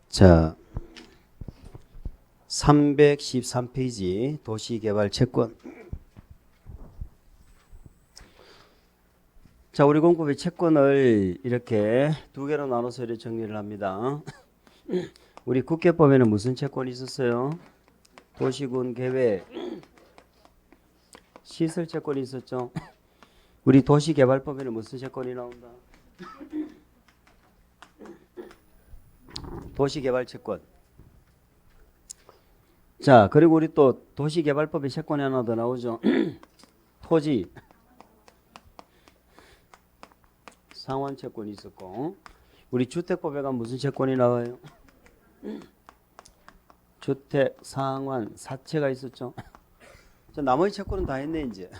자, 313페이지 도시개발 채권. 자, 우리 공법의 채권을 이렇게 두 개로 나눠서 이렇게 정리를 합니다. 우리 국회법에는 무슨 채권이 있었어요? 도시군 계획, 시설 채권이 있었죠. 우리 도시개발법에는 무슨 채권이 나온다? 도시개발 채권. 자, 그리고 우리 또 도시개발법의 채권이 하나 더 나오죠. 토지 상환 채권이 있었고, 우리 주택법에 가면 무슨 채권이 나와요? 주택 상환 사채가 있었죠. 자, 나머지 채권은 다 했네 이제.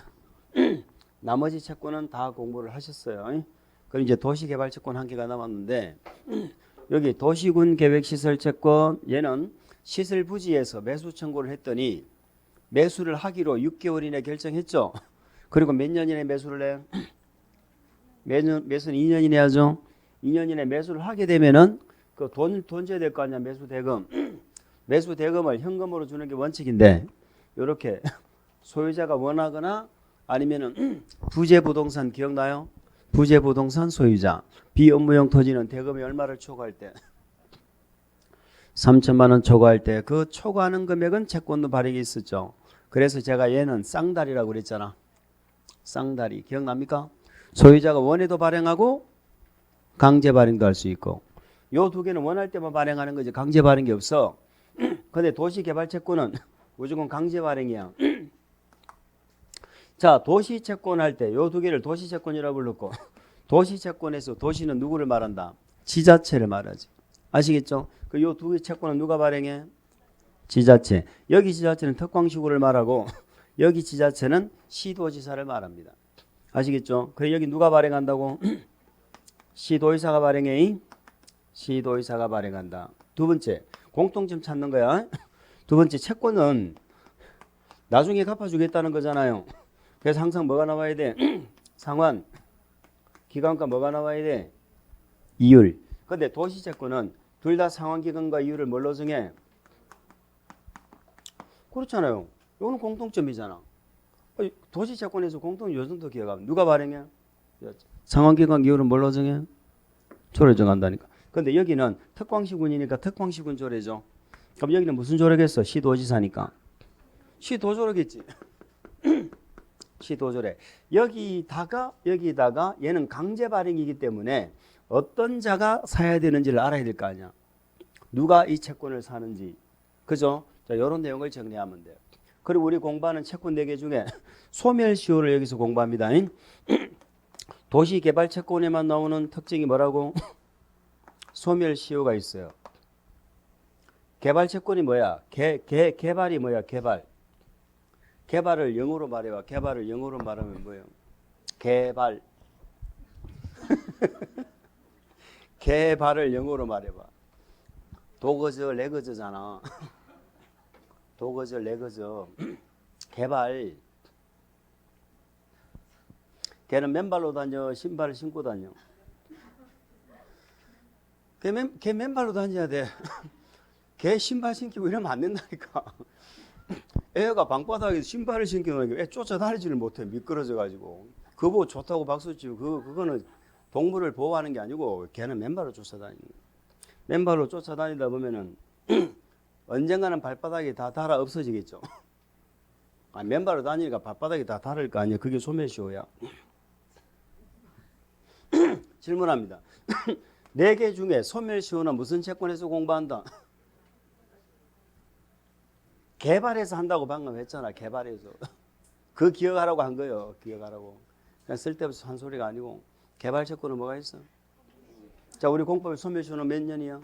나머지 채권은 다 공부를 하셨어요. 그럼 이제 도시개발 채권 한 개가 남았는데, 여기 도시군 계획시설 채권, 얘는 시설 부지에서 매수 청구를 했더니 매수를 하기로 6개월 이내 결정했죠. 그리고 몇 년 이내 매수를 해? 매수는 2년 이내 하죠. 2년 이내 매수를 하게 되면은 그 돈 줘야 될 거 아니야. 매수 대금. 매수 대금을 현금으로 주는 게 원칙인데, 이렇게 소유자가 원하거나 아니면은 부재 부동산 기억나요? 부재 부동산 소유자. 비업무용 토지는 대금이 얼마를 초과할 때? 3천만 원 초과할 때 그 초과하는 금액은 채권도 발행이 있었죠. 그래서 제가 얘는 쌍다리라고 그랬잖아. 쌍다리 기억납니까? 소유자가 원해도 발행하고 강제 발행도 할 수 있고, 요 두 개는 원할 때만 발행하는 거지 강제 발행이 없어. 근데 도시개발채권은 무조건 강제 발행이야. 자, 도시채권 할 때 요 두 개를 도시채권이라고 불렀고, 도시채권에서 도시는 누구를 말한다? 지자체를 말하지. 아시겠죠? 그 요 두 개 채권은 누가 발행해? 지자체. 여기 지자체는 특광시구를 말하고, 여기 지자체는 시도지사를 말합니다. 아시겠죠? 그래 여기 누가 발행한다고? 시도의사가 발행해. 시도의사가 발행한다. 두 번째, 공통점 찾는 거야. 두 번째, 채권은 나중에 갚아주겠다는 거잖아요. 그래서 항상 뭐가 나와야 돼? 상환, 기간과 뭐가 나와야 돼? 이율. 근데 도시채권은 둘 다 상환기간과 이율을 뭘로 정해? 그렇잖아요. 이거는 공통점이잖아. 도시채권에서 공통 요즘도 기억하면 누가 발행해? 상환기간 이율은 뭘로 정해? 조례 정한다니까. 근데 여기는 특광시군이니까 특광시군 조례죠. 그럼 여기는 무슨 조례겠어? 시도지사니까. 시도조례겠지. 시도조례. 여기다가 얘는 강제 발행이기 때문에 어떤 자가 사야 되는지를 알아야 될 거 아니야. 누가 이 채권을 사는지. 그죠? 자, 이런 내용을 정리하면 돼요. 그리고 우리 공부하는 채권 4개 중에 소멸시효를 여기서 공부합니다. 도시개발채권에만 나오는 특징이 뭐라고? 소멸시효가 있어요. 개발채권이 뭐야? 개발이 뭐야? 개발. 개발을 영어로 말해봐. 개발을 영어로 말하면 뭐예요? 개발. 개발을 영어로 말해봐. 도거저 레거저잖아. 도거저 레거저. 개발. 걔는 맨발로 다녀? 신발을 신고 다녀? 걔 맨발로 다녀야 돼. 걔 신발 신기고 이러면 안 된다니까. 애가 방바닥에 신발을 신겨놓으니까 애 쫓아다니지를 못해. 미끄러져가지고. 그거 보고 좋다고 박수치고 그거는 동물을 보호하는 게 아니고 걔는 맨발로 쫓아다니는 거야. 맨발로 쫓아다니다 보면은 언젠가는 발바닥이 다 닳아 없어지겠죠. 맨발로 다니니까 발바닥이 다 닳을 거 아니야. 그게 소멸시효야. 질문합니다. 4개 중에 소멸시효는 무슨 채권에서 공부한다? 개발해서 한다고 방금 했잖아. 개발해서. 그 기억하라고 한 거예요. 기억하라고. 그냥 쓸데없이 한 소리가 아니고. 개발 채권은 뭐가 있어? 자, 우리 공법의 소멸시효는 몇 년이야?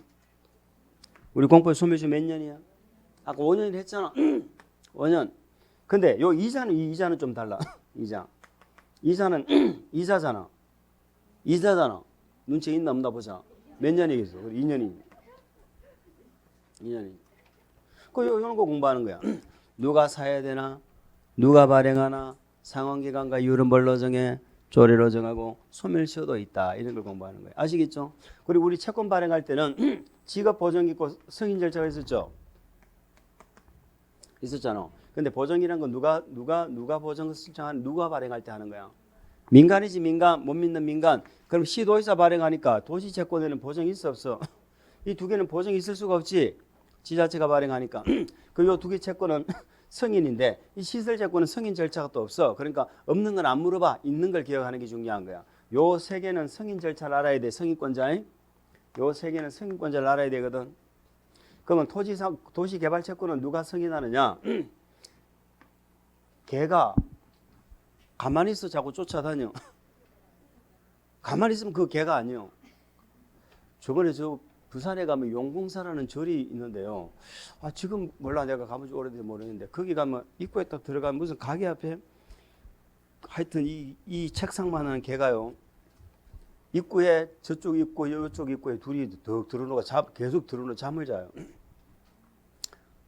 우리 공법의 소멸시효 몇 년이야? 아까 5년이라 했잖아. 5년. 근데 요 이자는 좀 달라. 이자는 이자잖아. 눈치 있나 없나 보자. 몇 년이겠어? 2년이. 이런 거 공부하는 거야. 누가 사야 되나? 누가 발행하나? 상환기간과 이율은 뭘로 정해? 조례로 정하고 소멸시효도 있다. 이런 걸 공부하는 거예요. 아시겠죠? 그리고 우리 채권 발행할 때는 지급 보정 있고 승인 절차가 있었죠. 있었잖아. 근데 보정이란 건 누가 보정 신청하는 누가 발행할 때 하는 거야? 민간이지 민간. 못 믿는 민간. 그럼 시도지사 발행하니까 도시채권에는 보정이 있어 없어? 이 두 개는 보정이 있을 수가 없지. 지자체가 발행하니까. 그 요 두 개 채권은 승인인데 이 시설채권은 승인 절차가 또 없어. 그러니까 없는 건 안 물어봐. 있는 걸 기억하는 게 중요한 거야. 요 세 개는 승인 절차를 알아야 돼. 승인권자인. 요 세 개는 승인권자를 알아야 되거든. 그러면 도시개발채권은 누가 승인하느냐? 걔가 가만히 있어 자꾸 쫓아다녀. 가만히 있으면 그 걔가 아니요. 저번에 저 부산에 가면 용궁사라는 절이 있는데요. 아 지금 몰라. 내가 가본 지 오래돼서 모르겠는데 거기 가면 입구에 딱 들어가면 무슨 가게 앞에 하여튼 이 책상만 하는 걔가요. 입구에 저쪽 입구 이쪽 입구에 둘이 더 들어놓고 계속 들어놓고 잠을 자요.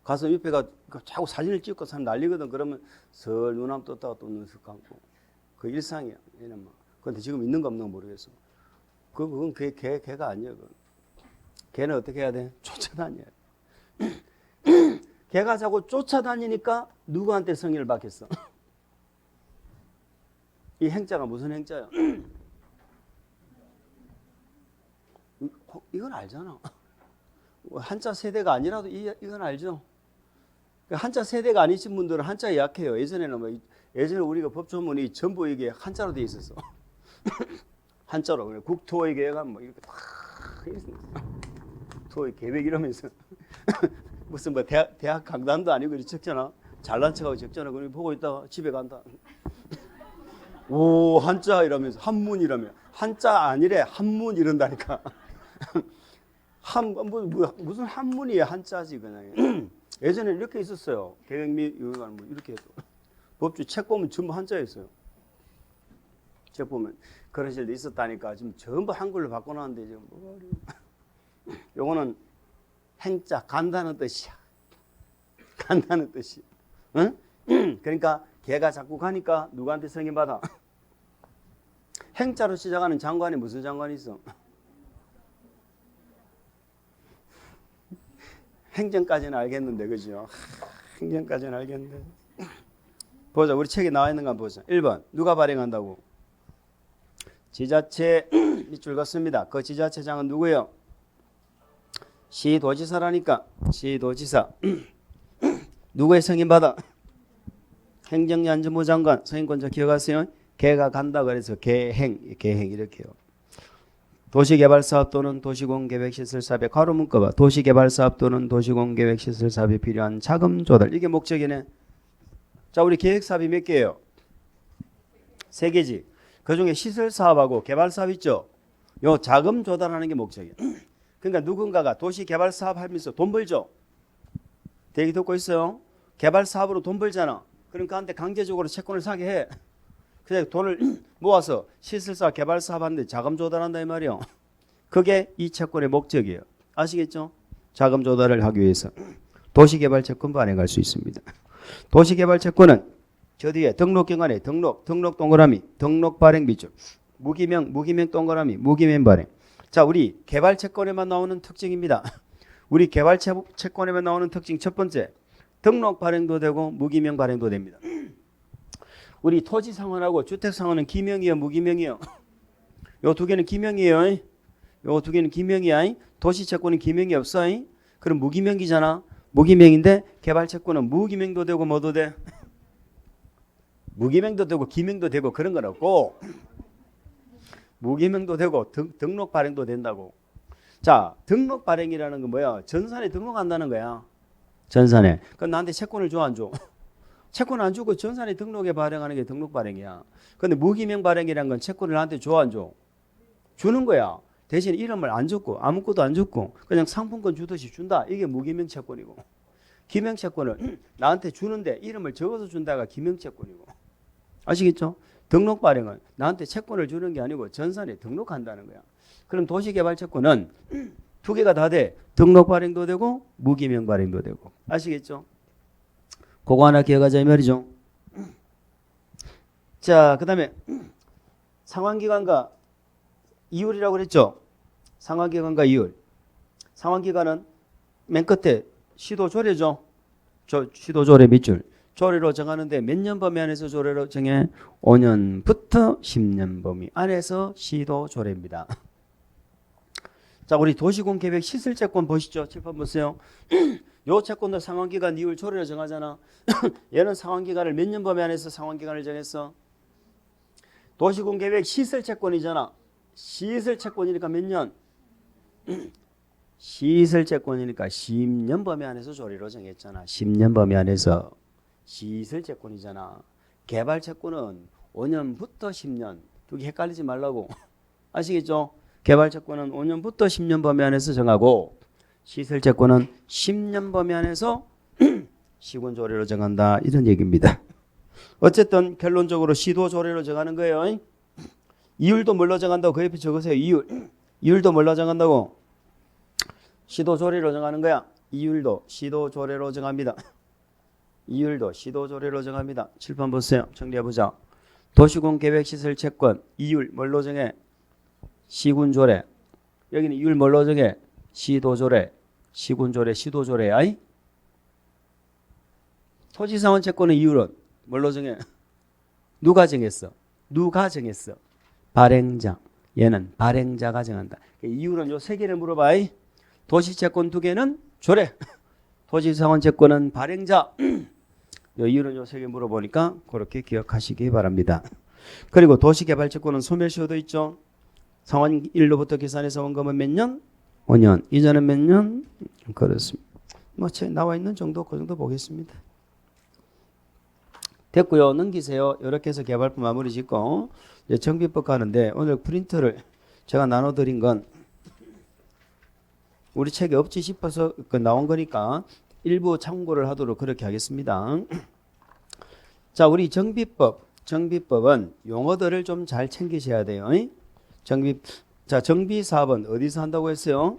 가서 옆에가 자꾸 사진을 찍고 사람 난리거든. 그러면 설 눈감 떴다가 또 눈썹 감고 그 일상이야. 얘는 뭐. 그런데 지금 있는 거 없는 거 모르겠어. 그건 걔가 아니야. 걔는 어떻게 해야 돼? 쫓아다녀야 돼. 걔가 자꾸 쫓아다니니까 누구한테 승인을 받겠어? 이 행자가 무슨 행자야? 이건 알잖아. 한자 세대가 아니라도 이건 알죠. 한자 세대가 아니신 분들은 한자에 약해요. 예전에 우리가 법조문이 전부 이게 한자로 돼 있었어. 한자로 국토의계가 뭐 이렇게 다 토의 계획 이러면서 무슨 뭐 대학 강단도 아니고 이렇게 적잖아. 잘난 척하고 적잖아. 그럼 보고 있다가 집에 간다. 오 한자 이러면서 한문이라며. 한자 아니래 한문 이런다니까. 무슨 한문이야. 한자지 그냥. 예전에 이렇게 있었어요. 계획 및 뭐 이렇게 해도. 법주 책 보면 전부 한자였어요. 책 보면 그런 시절도 있었다니까. 지금 전부 한글로 바꿔놨는데 지금 뭐 요거는 행자 간다는 뜻이야. 간다는 뜻이. 응? 그러니까 걔가 자꾸 가니까 누구한테 승인받아? 행자로 시작하는 장관이 무슨 장관이 있어? 행정까지는 알겠는데 그죠? 행정까지는 알겠는데. 보자. 우리 책에 나와 있는 거 한번 보자. 1번 누가 발행한다고? 지자체 밑줄 긋습니다. 그 지자체장은 누구예요? 시도지사라니까. 시도지사. 누구의 승인받아? 행정안전부 장관. 승인권자 기억하세요? 걔가 간다 그래서 계행 이렇게요. 도시개발사업 또는 도시공계획시설사업에 가로 묶어봐. 도시개발사업 또는 도시공계획시설사업에 필요한 자금 조달. 이게 목적이네. 자, 우리 계획사업이 몇 개예요? 3개지. 그중에 시설사업하고 개발사업 있죠. 요 자금 조달하는 게 목적이에요. 그러니까 누군가가 도시개발사업 하면서 돈 벌죠. 대기 듣고 있어요. 개발사업으로 돈 벌잖아. 그럼 그한테 강제적으로 채권을 사게 해. 그래서 돈을 모아서 시설사업 개발사업 하는데 자금 조달한다 이 말이요. 그게 이 채권의 목적이에요. 아시겠죠? 자금 조달을 하기 위해서 도시개발 채권 발행할 수 있습니다. 도시개발 채권은 저 뒤에 등록기관에 등록 동그라미, 등록 발행 비율, 무기명 동그라미, 무기명 발행. 자, 우리 개발 채권에만 나오는 특징입니다. 우리 개발 채권에만 나오는 특징 첫 번째, 등록 발행도 되고 무기명 발행도 됩니다. 우리 토지 상환하고 주택 상환은 기명이요, 무기명이요? 요 두 개는 기명이에요. 요 두 개는 기명이야. 도시 채권은 기명이 없어. 그럼 무기명이잖아. 무기명인데 개발 채권은 무기명도 되고 뭐도 돼? 무기명도 되고 기명도 되고 그런 건 없고 무기명도 되고 등록 발행도 된다고. 자, 등록 발행이라는 건 뭐야? 전산에 등록한다는 거야. 전산에. 그럼 나한테 채권을 줘 안 줘? 채권 안 주고 전산에 등록에 발행하는 게 등록 발행이야. 근데 무기명 발행이라는 건 채권을 나한테 줘 안 줘? 주는 거야. 대신 이름을 안 줬고 아무것도 안 줬고 그냥 상품권 주듯이 준다. 이게 무기명 채권이고. 기명 채권을 나한테 주는데 이름을 적어서 준다가 기명 채권이고. 아시겠죠? 등록 발행은 나한테 채권을 주는 게 아니고 전산에 등록한다는 거야. 그럼 도시개발채권은 두 개가 다 돼. 등록 발행도 되고 무기명 발행도 되고. 아시겠죠? 그거 하나 기억하자 이 말이죠. 자, 그 다음에 상환기간과 이율이라고 그랬죠. 상환기간과 이율. 상환기간은 맨 끝에 시도조례죠. 시도조례 밑줄. 조례로 정하는데 몇 년 범위 안에서 조례로 정해? 5년부터 10년 범위 안에서 시도조례입니다. 자, 우리 도시군 계획 시설채권 보시죠. 칠판 보세요. 요 채권도 상환기간 이율 조례로 정하잖아. 얘는 상환기간을 몇 년 범위 안에서 상환기간을 정했어? 도시군 계획 시설채권이잖아. 시설채권이니까 몇 년? 시설채권이니까 10년 범위 안에서 조례로 정했잖아. 10년 범위 안에서. 시설채권이잖아. 개발채권은 5년부터 10년. 두 개 헷갈리지 말라고. 아시겠죠? 개발채권은 5년부터 10년 범위 안에서 정하고 시설채권은 10년 범위 안에서 시군조례로 정한다. 이런 얘기입니다. 어쨌든 결론적으로 시도조례로 정하는 거예요. 이율도 뭘로 정한다고 그 옆에 적으세요. 이율도 뭘로 정한다고? 시도조례로 정하는 거야. 이율도 시도조례로 정합니다. 이율도 시도조례로 정합니다. 칠판 보세요. 정리해보자. 도시군 계획시설 채권 이율 뭘로 정해? 시군조례. 여기는 이율 뭘로 정해? 시도조례. 시군조례 시도조례. 아이? 토지상원 채권의 이율은 뭘로 정해? 누가 정했어? 누가 정했어? 발행자. 얘는 발행자가 정한다. 이율은 요 세 개를 물어봐. 도시채권 두 개는 조례. 토지상원 채권은 발행자. 요 이율은 요 세 개 물어보니까 그렇게 기억하시기 바랍니다. 그리고 도시개발채권은 소멸시효도 있죠. 상환 1로부터 계산해서 원금은 몇 년? 5년. 이자는 몇 년? 그렇습니다. 뭐 나와 있는 정도 그 정도 보겠습니다. 됐고요. 넘기세요. 이렇게 해서 개발품 마무리 짓고 이제 정비법 가는데 오늘 프린트를 제가 나눠드린 건 우리 책에 없지 싶어서 나온 거니까 일부 참고를 하도록 그렇게 하겠습니다. 자, 우리 정비법은 용어들을 좀 잘 챙기셔야 돼요. 정비 사업은 어디서 한다고 했어요?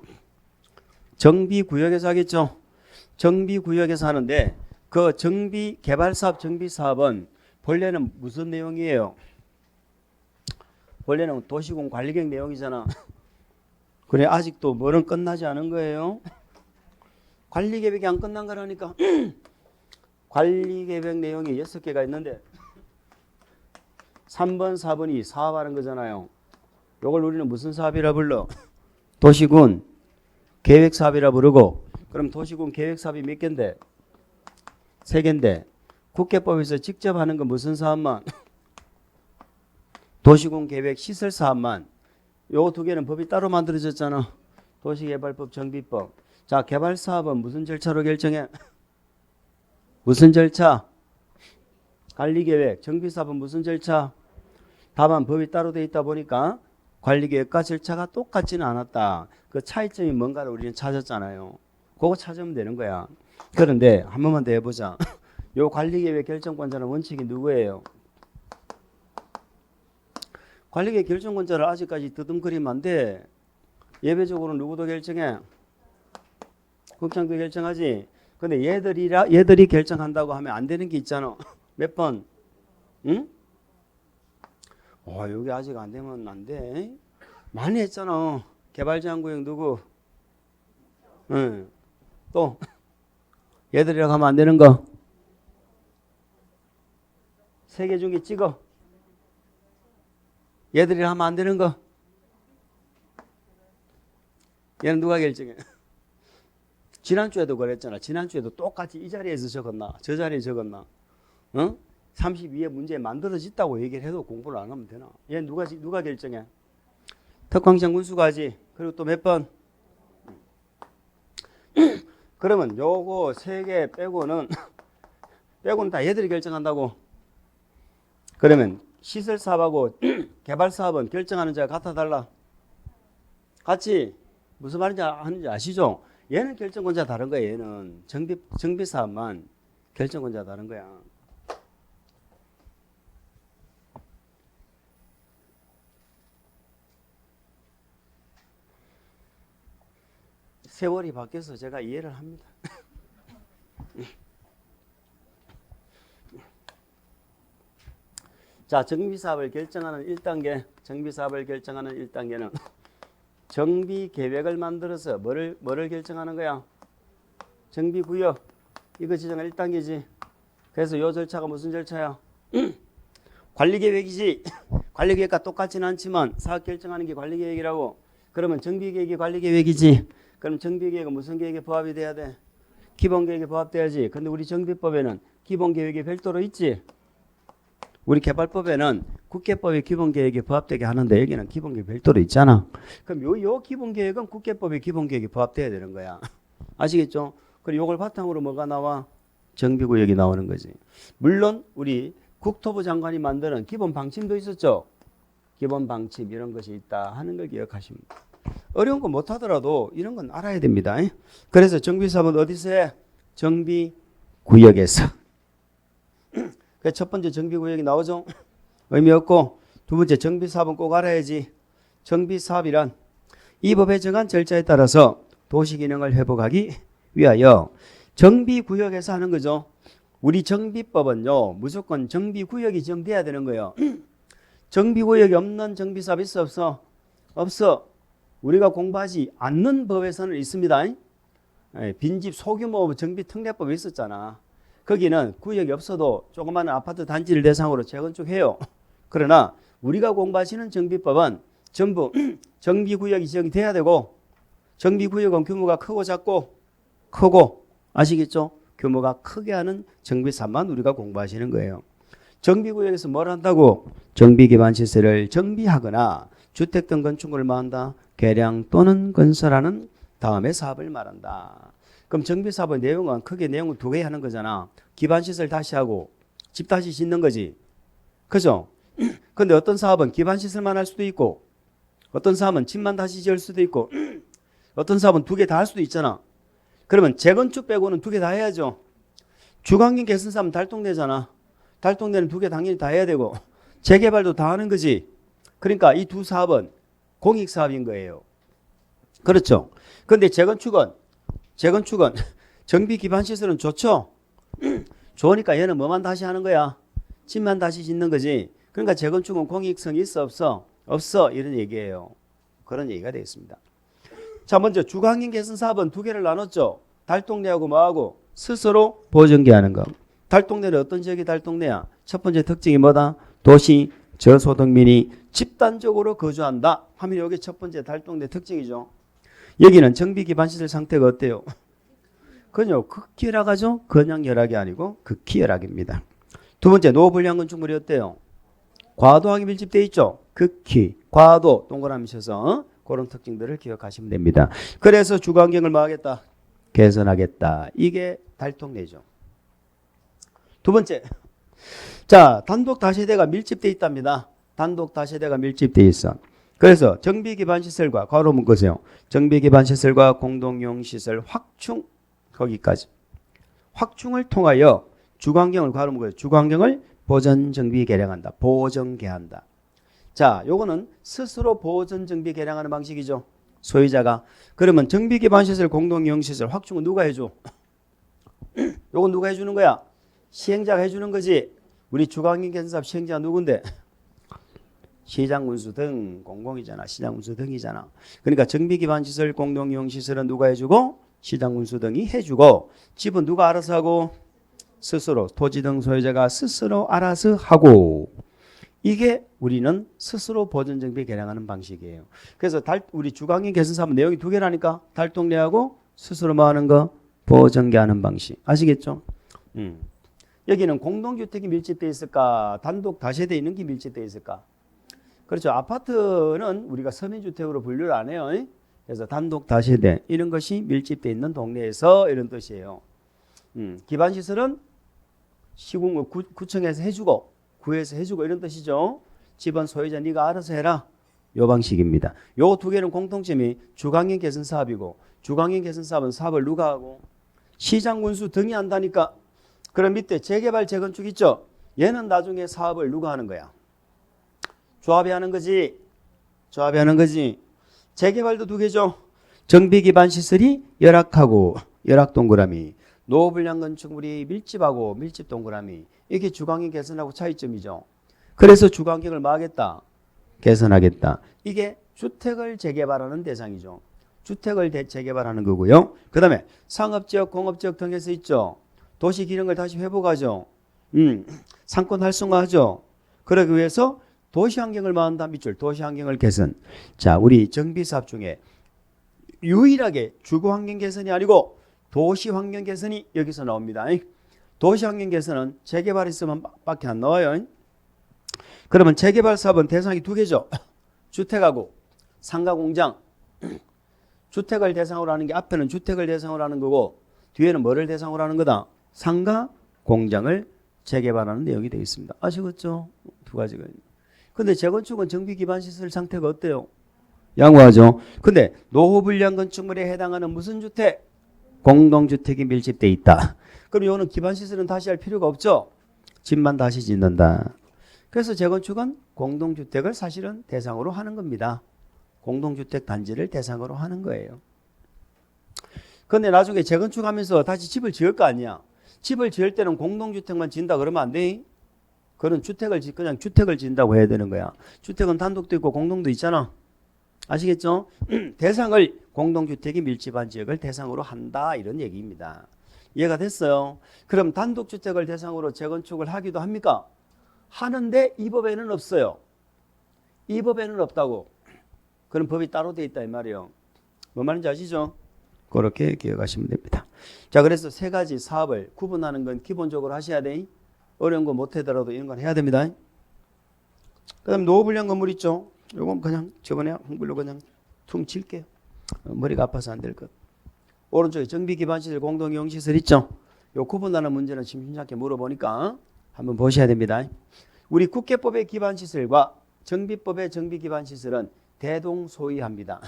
정비구역에서 하겠죠. 정비구역에서 하는데 그 개발사업 정비사업은 본래는 무슨 내용이에요? 본래는 도시군 관리계획 내용이잖아. 그래, 아직도 뭐는 끝나지 않은 거예요? 관리계획이 안 끝난 거라니까. 관리계획 내용이 6개가 있는데 3번, 4번이 사업하는 거잖아요. 이걸 우리는 무슨 사업이라 불러? 도시군 계획사업이라 부르고. 그럼 도시군 계획사업이 몇 개인데? 3개인데 국회법에서 직접 하는 건 무슨 사업만? 도시군 계획 시설 사업만. 요 두 개는 법이 따로 만들어졌잖아. 도시개발법, 정비법. 자, 개발사업은 무슨 절차로 결정해? 무슨 절차? 관리계획. 정비사업은 무슨 절차? 다만 법이 따로 돼 있다 보니까 관리계획과 절차가 똑같지는 않았다. 그 차이점이 뭔가를 우리는 찾았잖아요. 그거 찾으면 되는 거야. 그런데 한 번만 더 해보자. 요 관리계획 결정권자는 원칙이 누구예요? 관리계획 결정권자를 아직까지 더듬거리면 안 돼. 예외적으로 누구도 결정해? 국장도 결정하지. 근데 얘들이 결정한다고 하면 안 되는 게 있잖아. 몇 번? 응? 여기 아직 안 되면 안 돼. 많이 했잖아. 개발제한구역 누구? 응. 또 얘들이라고 하면 안 되는 거. 3개 중에 찍어. 얘들이라 하면 안 되는 거. 얘는 누가 결정해? 지난주에도 그랬잖아. 지난주에도 똑같이 이 자리에서 적었나? 저 자리에 적었나? 응? 32회 문제 만들어졌다고 얘기를 해도 공부를 안 하면 되나? 얘 누가 결정해? 특광시장 군수가 하지. 그리고 또 몇 번? 그러면 요거 3개 빼고는 다 얘들이 결정한다고. 그러면 시설사업하고 개발사업은 결정하는 자가 같아 달라? 같이. 무슨 말인지 하는지 아시죠? 얘는 결정권자 다른 거야. 얘는 정비사업만 결정권자 다른 거야. 세월이 바뀌어서 제가 이해를 합니다. 자, 정비사업을 결정하는 1단계, 정비사업을 결정하는 1단계는 정비계획을 만들어서 뭐를 결정하는 거야? 정비구역. 이거 지정한 1단계지. 그래서 요 절차가 무슨 절차야? 관리계획이지. 관리계획과 똑같지는 않지만 사업 결정하는 게 관리계획이라고. 그러면 정비계획이 관리계획이지. 그럼 정비계획은 무슨 계획에 부합이 돼야 돼? 기본계획에 부합돼야지. 근데 우리 정비법에는 기본계획이 별도로 있지. 우리 개발법에는 국계법의 기본계획에 부합되게 하는데 여기는 기본계획 별도로 있잖아. 그럼 요 기본계획은 국계법의 기본계획에 부합돼야 되는 거야. 아시겠죠? 그리고 요걸 바탕으로 뭐가 나와? 정비구역이 나오는 거지. 물론 우리 국토부 장관이 만드는 기본 방침도 있었죠. 기본 방침 이런 것이 있다 하는 걸 기억하시면 돼요. 어려운 거 못하더라도 이런 건 알아야 됩니다. 그래서 정비사업은 어디서 해? 정비구역에서. 첫 번째 정비구역이 나오죠. 의미 없고 두 번째 정비사업은 꼭 알아야지. 정비사업이란 이 법에 정한 절차에 따라서 도시기능을 회복하기 위하여 정비구역에서 하는 거죠. 우리 정비법은요 무조건 정비구역이 지정돼야 되는 거예요. 정비구역이 없는 정비사업 있어 없어? 없어. 우리가 공부하지 않는 법에서는 있습니다. 빈집 소규모 정비특례법이 있었잖아. 거기는 구역이 없어도 조그마한 아파트 단지를 대상으로 재건축해요. 그러나 우리가 공부하시는 정비법은 전부 정비구역이 지정이 돼야 되고 정비구역은 규모가 크고 작고 크고 아시겠죠? 규모가 크게 하는 정비사업만 우리가 공부하시는 거예요. 정비구역에서 뭘 한다고? 정비기반시설을 정비하거나 주택 등 건축물을 뭐한다? 개량 또는 건설하는 다음에 사업을 말한다. 그럼 정비사업의 내용은 크게 내용을 두 개 하는 거잖아. 기반시설 다시 하고 집 다시 짓는 거지. 그죠? 근데 어떤 사업은 기반시설만 할 수도 있고 어떤 사업은 집만 다시 지을 수도 있고 어떤 사업은 두 개 다 할 수도 있잖아. 그러면 재건축 빼고는 두 개 다 해야죠. 주거환경 개선 사업은 달동네잖아. 달동네는 두 개 당연히 다 해야 되고 재개발도 다 하는 거지. 그러니까 이 두 사업은 공익사업인 거예요. 그렇죠? 근데 재건축은 정비기반시설은 좋죠? 좋으니까 얘는 뭐만 다시 하는 거야? 집만 다시 짓는 거지. 그러니까 재건축은 공익성이 있어 없어? 없어. 이런 얘기예요. 그런 얘기가 되겠습니다. 자, 먼저 주거환경 개선 사업은 두 개를 나눴죠. 달동네하고 뭐하고? 스스로 보전기하는 거. 달동네는 어떤 지역이 달동네야? 첫 번째 특징이 뭐다? 도시 저소득민이 집단적으로 거주한다 하면 여기 첫 번째 달동네 특징이죠. 여기는 정비기반시설 상태가 어때요? 그냥 극히 열악하죠? 그냥 열악이 아니고 극히 열악입니다. 두 번째 노후불량 건축물이 어때요? 과도하게 밀집되어 있죠? 극히 과도 동그라미 쳐서 그런 특징들을 기억하시면 됩니다. 그래서 주거환경을 뭐 하겠다? 개선하겠다. 이게 달동네죠. 두 번째, 자, 단독 다세대가 밀집되어 있답니다. 단독 다세대가 밀집되어 있어. 그래서 정비기반시설과 괄호 묶으세요. 정비기반시설과 공동용시설 확충 거기까지. 확충을 통하여 주거환경을 괄호 묶어요. 주거환경을 보전 정비 개량한다. 보정개한다. 자, 요거는 스스로 보전 정비 개량하는 방식이죠. 소유자가. 그러면 정비기반시설 공동용시설 확충은 누가 해줘? 요건 누가 해주는 거야? 시행자가 해주는 거지. 우리 주거환경 개선사업 시행자가 누군데? 시장군수 등 공공이잖아. 시장군수 등이잖아. 그러니까 정비기반시설 공동용시설은 누가 해주고? 시장군수 등이 해주고 집은 누가 알아서 하고? 스스로 토지 등 소유자가 스스로 알아서 하고 이게 우리는 스스로 보전정비 개량하는 방식이에요. 그래서 우리 주거환경 개선사업은 내용이 두 개라니까 달동네하고 스스로 뭐 하는 거? 보전개하는 방식. 아시겠죠? 여기는 공동주택이 밀집되어 있을까? 단독 다세대 있는 게 밀집되어 있을까? 그렇죠. 아파트는 우리가 서민주택으로 분류를 안 해요. 그래서 단독 다세대 이런 것이 밀집되어 있는 동네에서 이런 뜻이에요. 기반시설은 구청에서 해주고 구에서 해주고 이런 뜻이죠. 집은 소유자 네가 알아서 해라. 요 방식입니다. 요 두 개는 공통점이 주거환경 개선 사업이고 주거환경 개선 사업은 사업을 누가 하고? 시장군수 등이 한다니까. 그럼 밑에 재개발 재건축 있죠. 얘는 나중에 사업을 누가 하는 거야? 조합이 하는 거지. 조합이 하는 거지. 재개발도 두 개죠. 정비기반시설이 열악하고 열악 동그라미. 노후불량 건축물이 밀집하고 밀집 동그라미. 이게 주거환경 개선하고 차이점이죠. 그래서 주거 환경을 뭐 하겠다? 개선하겠다. 이게 주택을 재개발하는 대상이죠. 주택을 재개발하는 거고요. 그 다음에 상업지역, 공업지역 등에서 있죠. 도시 기능을 다시 회복하죠. 상권 활성화하죠. 그러기 위해서 도시 환경을 마한다 밑줄, 도시 환경을 개선. 자, 우리 정비사업 중에 유일하게 주거 환경 개선이 아니고 도시 환경 개선이 여기서 나옵니다. 도시 환경 개선은 재개발했으면 밖에 안 나와요. 그러면 재개발 사업은 대상이 두 개죠. 주택하고 상가 공장. 주택을 대상으로 하는 게 앞에는 주택을 대상으로 하는 거고 뒤에는 뭐를 대상으로 하는 거다? 상가 공장을 재개발하는 내용이 되어 있습니다. 아시겠죠? 두 가지가 있는. 근데 재건축은 정비 기반 시설 상태가 어때요? 양호하죠. 근데 노후 불량 건축물에 해당하는 무슨 주택? 공동주택이 밀집돼 있다. 그럼 이거는 기반 시설은 다시 할 필요가 없죠. 집만 다시 짓는다. 그래서 재건축은 공동주택을 사실은 대상으로 하는 겁니다. 공동주택 단지를 대상으로 하는 거예요. 그런데 나중에 재건축하면서 다시 집을 지을 거 아니야. 집을 지을 때는 공동주택만 짓는다 그러면 안 돼. 그런 그냥 주택을 짓는다고 해야 되는 거야. 주택은 단독도 있고 공동도 있잖아. 아시겠죠? 대상을 공동주택이 밀집한 지역을 대상으로 한다 이런 얘기입니다. 이해가 됐어요? 그럼 단독주택을 대상으로 재건축을 하기도 합니까? 하는데 이 법에는 없어요. 이 법에는 없다고. 그런 법이 따로 돼 있다 이 말이에요. 뭔 말인지 아시죠? 그렇게 기억하시면 됩니다. 자, 그래서 세 가지 사업을 구분하는 건 기본적으로 하셔야 돼. 어려운 거 못하더라도 이런 건 해야 됩니다. 그 다음 노후 불량 건물 있죠? 요건 그냥 저번에 한글로 그냥 퉁 칠게요. 머리가 아파서 안 될 것. 오른쪽에 정비 기반 시설 공동 이용 시설 있죠? 요 구분하는 문제는 심심찮게 물어보니까 한번 보셔야 됩니다. 우리 국계법의 기반 시설과 정비법의 정비 기반 시설은 대동소이합니다.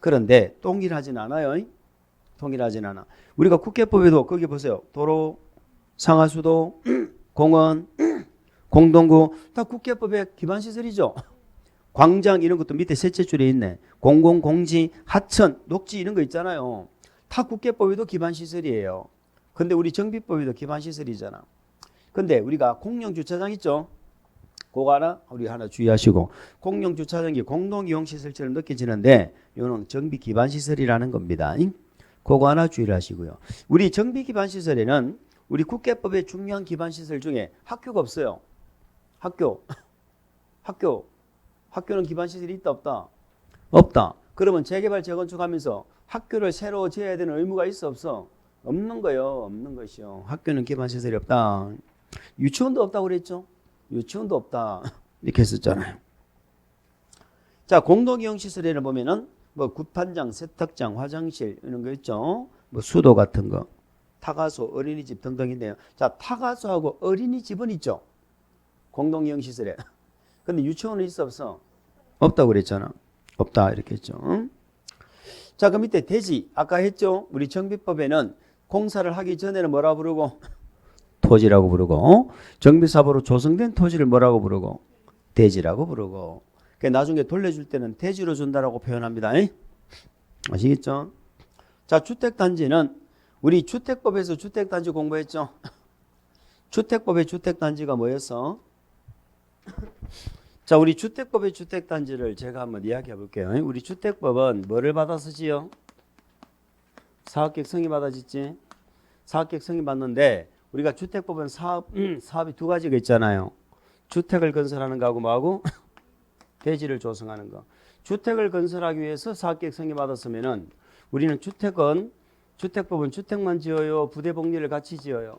그런데 동일하진 않아요. 동일하진 않아. 우리가 국계법에도 거기 보세요. 도로, 상하수도, 공원, 공동구 다 국계법의 기반 시설이죠. 광장 이런 것도 밑에 셋째 줄에 있네. 공공공지, 하천, 녹지 이런 거 있잖아요. 다 국계법에도 기반시설이에요. 근데 우리 정비법에도 기반시설이잖아. 근데 우리가 공용주차장 있죠. 그거 우리 하나 주의하시고 공용주차장이 공동이용시설처럼 느껴지는데 이거는 정비기반시설이라는 겁니다. 그거 하나 주의를 하시고요. 우리 정비기반시설에는 우리 국계법의 중요한 기반시설 중에 학교가 없어요. 학교는 기반시설이 있다 없다? 없다. 그러면 재개발 재건축하면서 학교를 새로 지어야 되는 의무가 있어 없어? 없는 거요. 없는 것이요. 학교는 기반시설이 없다. 유치원도 없다고 그랬죠? 유치원도 없다. 이렇게 했었잖아요. 자, 공동이용시설에는 보면은 뭐 굿판장, 세탁장, 화장실 이런 거 있죠? 뭐 수도 같은 거, 타가소, 어린이집 등등인데요. 자, 타가소하고 어린이집은 있죠? 공동이용시설에. 근데 유치원은 있어 없어? 없다고 그랬잖아. 없다 이렇게 했죠. 자, 그 밑에 대지 아까 했죠. 우리 정비법에는 공사를 하기 전에는 뭐라고 부르고? 토지라고 부르고 정비사업으로 조성된 토지를 뭐라고 부르고? 대지라고 부르고 나중에 돌려줄 때는 대지로 준다라고 표현합니다. 아시겠죠? 자, 주택단지는 우리 주택법에서 주택단지 공부했죠. 주택법의 주택단지가 뭐였어? 자, 우리 주택법의 주택단지를 제가 한번 이야기해 볼게요. 우리 주택법은 뭐를 받아서 지어? 사업계획 승인 받아 짓지? 사업계획 승인 받는데 우리가 주택법은 사업이 두 가지가 있잖아요. 주택을 건설하는 거하고 뭐하고? 대지를 조성하는 거. 주택을 건설하기 위해서 사업계획 승인 받았으면은 우리는 주택법은 주택만 지어요? 부대복리를 같이 지어요?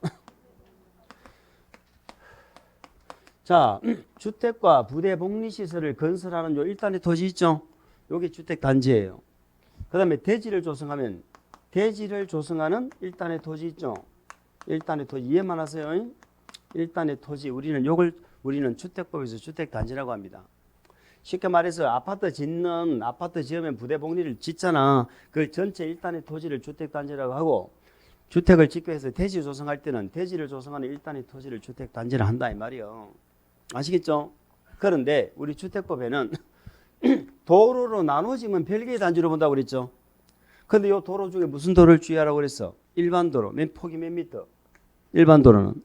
자, 주택과 부대복리시설을 건설하는 요 1단의 토지 있죠? 요게 주택단지예요. 그 다음에 대지를 조성하면 대지를 조성하는 1단의 토지 있죠? 1단의 토지 이해만 하세요. 1단의 토지 우리는 주택법에서 주택단지라고 합니다. 쉽게 말해서 아파트 지으면 부대복리를 짓잖아. 그 전체 1단의 토지를 주택단지라고 하고 주택을 짓기 위해서 대지 조성할 때는 대지를 조성하는 1단의 토지를 주택단지를 한다 이 말이요. 아시겠죠? 그런데 우리 주택법에는 도로로 나눠지면 별개의 단지로 본다고 그랬죠. 근데 이 도로 중에 무슨 도로를 주의하라고 그랬어? 일반 도로. 폭이 몇 미터? 일반 도로는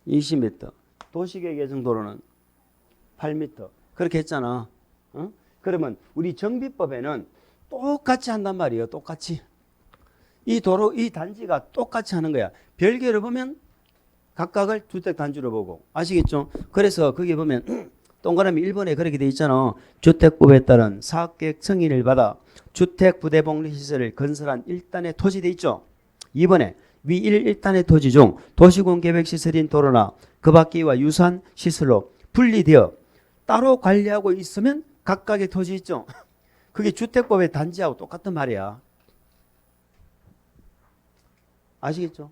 20m. 도시계획 예정도로는 8m. 그렇게 했잖아. 어? 그러면 우리 정비법에는 똑같이 한단 말이에요. 똑같이. 이 도로, 이 단지가 똑같이 하는 거야. 별개로 보면 각각을 주택 단지로 보고. 아시겠죠? 그래서 거기 보면 동그라미 1번에 그렇게 돼 있잖아. 주택법에 따른 사업계획 승인을 받아 주택 부대 복리 시설을 건설한 1단의 토지 돼 있죠. 2번에 위 1단의 토지 중 도시군 계획 시설인 도로나 그 밖이와 유사한 시설로 분리되어 따로 관리하고 있으면 각각의 토지 있죠. 그게 주택법의 단지하고 똑같은 말이야. 아시겠죠?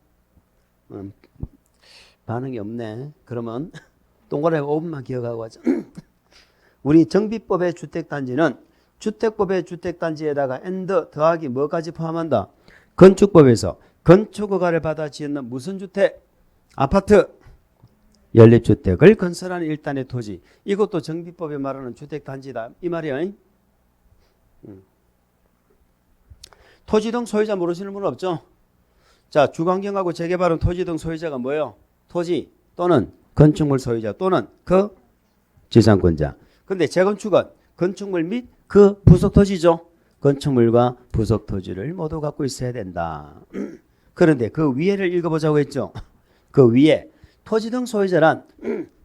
반응이 없네. 그러면 동그라미 5분만 기억하고 하자. 우리 정비법의 주택단지는 주택법의 주택단지에다가 and 더하기 뭐까지 포함한다? 건축법에서 건축허가를 받아 짓는 무슨 주택? 아파트, 연립주택을 건설하는 일단의 토지. 이것도 정비법에 말하는 주택단지다. 이 말이야. 토지 등 소유자 모르시는 분 없죠? 자, 주관경하고 재개발은 토지 등 소유자가 뭐예요? 토지 또는 건축물 소유자 또는 그 지상권자. 근데 재건축은 건축물 및 그 부속 토지죠. 건축물과 부속 토지를 모두 갖고 있어야 된다. 그런데 그 위에를 읽어보자고 했죠. 그 위에 토지 등 소유자란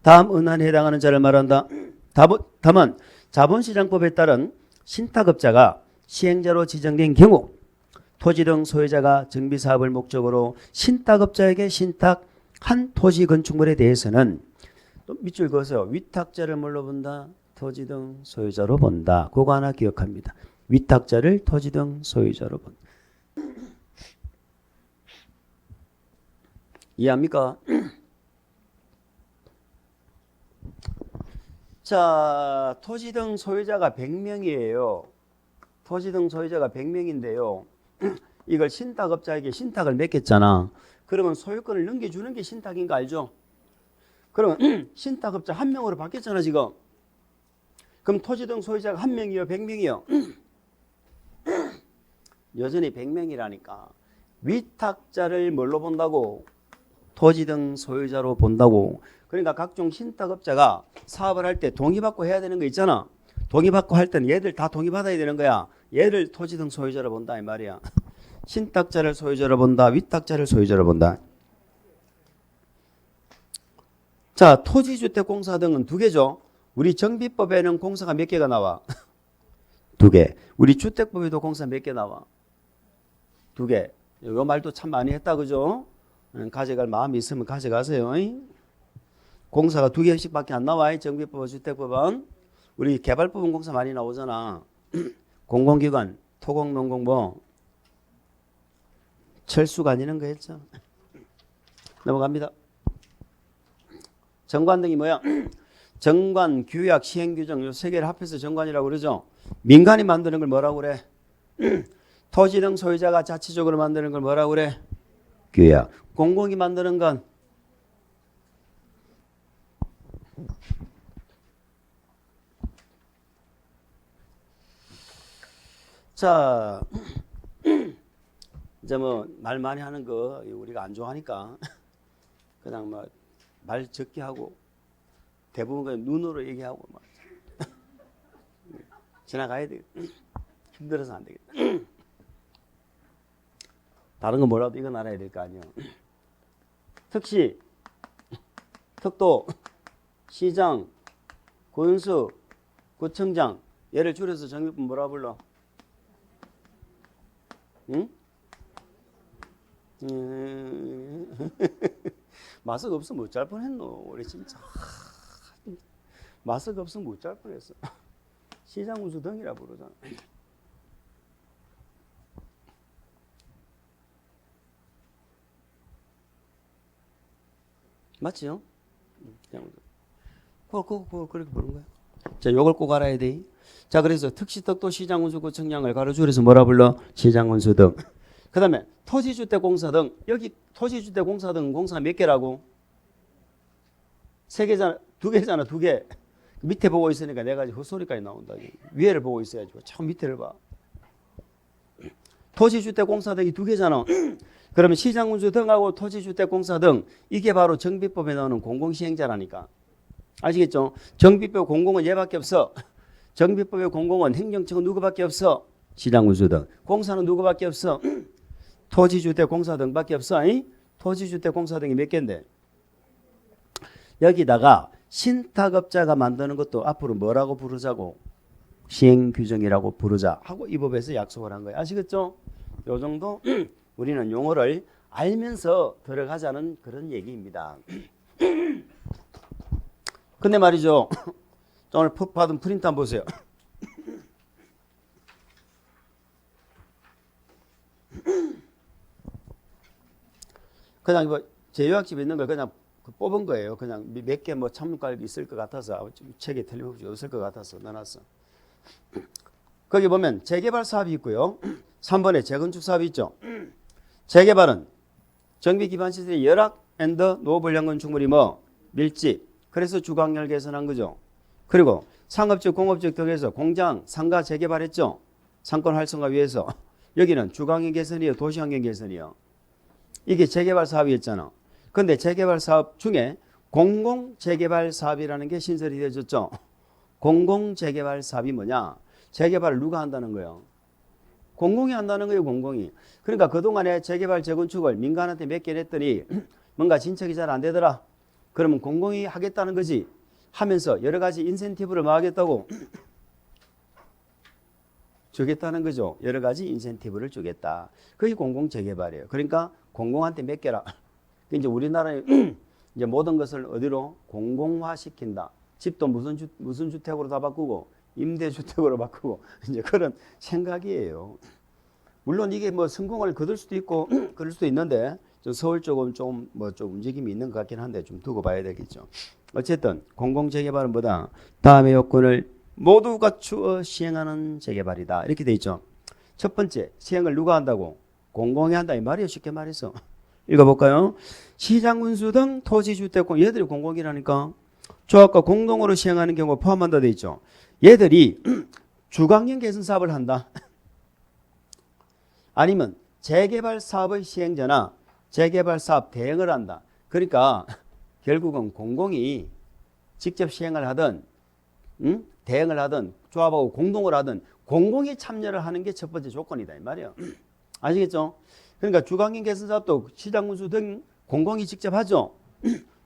다음 은한에 해당하는 자를 말한다. 다만 자본시장법에 따른 신탁업자가 시행자로 지정된 경우 토지 등 소유자가 정비사업을 목적으로 신탁업자에게 신탁한 토지 건축물에 대해서는 또 밑줄 그으세요. 위탁자를 뭘로 본다? 토지 등 소유자로 본다. 그거 하나 기억합니다. 위탁자를 토지 등 소유자로 본다. 이해합니까? 자, 토지 등 소유자가 100명이에요. 토지 등 소유자가 100명인데요. 이걸 신탁업자에게 신탁을 맡겼잖아. 그러면 소유권을 넘겨주는 게 신탁인 거 알죠? 그러면 신탁업자 한 명으로 바뀌었잖아 지금. 그럼 토지 등 소유자가 한 명이요 100명이요? 여전히 100명이라니까. 위탁자를 뭘로 본다고? 토지 등 소유자로 본다고. 그러니까 각종 신탁업자가 사업을 할 때 동의받고 해야 되는 거 있잖아. 동의받고 할 때는 얘들 다 동의받아야 되는 거야. 얘를 토지 등 소유자로 본다 이 말이야. 신탁자를 소유자로 본다. 위탁자를 소유자로 본다. 자, 토지주택공사 등은 두 개죠. 우리 정비법에는 공사가 몇 개가 나와? 두 개. 우리 주택법에도 공사 몇 개 나와? 두 개. 이거 말도 참 많이 했다 그죠? 가져갈 마음이 있으면 가져가세요. 공사가 두 개씩 밖에 안 나와. 정비법, 주택법은. 우리 개발법은 공사 많이 나오잖아. 공공기관, 토공농공부, 철수관 이런 거 했죠. 넘어갑니다. 정관 등이 뭐야? 정관, 규약, 시행규정 요 세 개를 합해서 정관이라고 그러죠. 민간이 만드는 걸 뭐라고 그래? 토지 등 소유자가 자치적으로 만드는 걸 뭐라고 그래? 규약. 공공이 만드는 건 자, 이제 뭐 말 많이 하는 거 우리가 안 좋아하니까 그냥 뭐 말 적게 하고 대부분 그냥 눈으로 얘기하고 막 지나가야 돼. 힘들어서 안 되겠다. 다른 거 뭐라도 이건 알아야 될 거 아니에요. 특시, 특도, 시장, 군수, 구청장 얘를 줄여서 정비법 뭐라 불러? 응? 마스크 없으면 못 잘 뻔했노. 우리 진짜 마스크 없으면 못 잘 뻔했어. 시장군수 등이라 부르잖아. 맞지요? 그렇게 부른 거야. 자, 요걸 꼭 알아야 돼. 자, 그래서 특시, 특도, 시장군수, 구청장을 가로 줄여서 뭐라 불러? 시장군수 등. 그 다음에 토지주택공사 등. 여기 토지주택공사 등 공사 몇 개라고? 세 개잖아. 두 개잖아. 두 개. 밑에 보고 있으니까 내가 헛소리까지 나온다. 위에를 보고 있어야지. 참 밑에를 봐. 토지주택공사 등이 두 개잖아. 그 그러면 시장군수 등하고 토지주택공사 등 이게 바로 정비법에 나오는 공공시행자라니까. 아시겠죠? 정비법 공공은 얘밖에 없어. 정비법의 공공은 행정처는 누구밖에 없어? 시장군수 등. 공사는 누구밖에 없어? 토지주택공사 등밖에 없어. 아니? 토지주택공사 등이 몇 개인데? 여기다가 신탁업자가 만드는 것도 앞으로 뭐라고 부르자고? 시행규정이라고 부르자 하고 이 법에서 약속을 한 거예요. 아시겠죠? 요 정도 우리는 용어를 알면서 들어가자는 그런 얘기입니다. 근데 말이죠. 오늘 받은 프린트 한번 보세요. 그냥 뭐 제요약집에 있는 걸 그냥 뽑은 거예요. 그냥 몇 개 뭐 참고할 있을 것 같아서 책에 틀림없이 없을 것 같아서 넣어놨어. 거기 보면 재개발 사업이 있고요. 3번에 재건축 사업이 있죠. 재개발은 정비 기반 시설의 열악 앤더 노블 연건 충분히 뭐 밀집. 그래서 주광열 개선한 거죠. 그리고 상업적 공업적 등에서 공장 상가 재개발했죠. 상권 활성화 위해서. 여기는 주광열 개선이요, 도시환경 개선이요. 이게 재개발 사업이었잖아. 근데 재개발 사업 중에 공공재개발 사업이라는 게 신설이 되어졌죠. 공공재개발 사업이 뭐냐? 재개발을 누가 한다는 거예요? 공공이 한다는 거예요, 공공이. 그러니까 그동안에 재개발, 재건축을 민간한테 몇 개 냈더니 뭔가 진척이 잘 안 되더라. 그러면 공공이 하겠다는 거지. 하면서 여러 가지 인센티브를 뭐 하겠다고? 주겠다는 거죠. 여러 가지 인센티브를 주겠다. 그게 공공재개발이에요. 그러니까 공공한테 몇 개라. 이제 우리나라에 이제 모든 것을 어디로 공공화시킨다. 집도 무슨 주택으로 다 바꾸고 임대주택으로 바꾸고 이제 그런 생각이에요. 물론 이게 뭐 성공을 거둘 수도 있고 그럴 수도 있는데 서울 쪽은 좀 움직임이 있는 것 같긴 한데 좀 두고 봐야 되겠죠. 어쨌든 공공재개발은 뭐다? 다음의 요건을 모두 갖추어 시행하는 재개발이다. 이렇게 돼 있죠. 첫 번째, 시행을 누가 한다고? 공공이 한다 이 말이에요. 쉽게 말해서. 읽어볼까요? 시장군수 등 토지주택공 얘들이 공공이라니까. 조합과 공동으로 시행하는 경우 포함한다 돼 있죠. 얘들이 주광역 개선 사업을 한다. 아니면 재개발 사업의 시행자나 재개발 사업 대행을 한다. 그러니까 결국은 공공이 직접 시행을 하든 대행을 하든 조합하고 공동을 하든 공공이 참여를 하는 게 첫 번째 조건이다 이 말이에요. 아시겠죠? 그러니까 주광역 개선 사업도 시장군수 등 공공이 직접 하죠.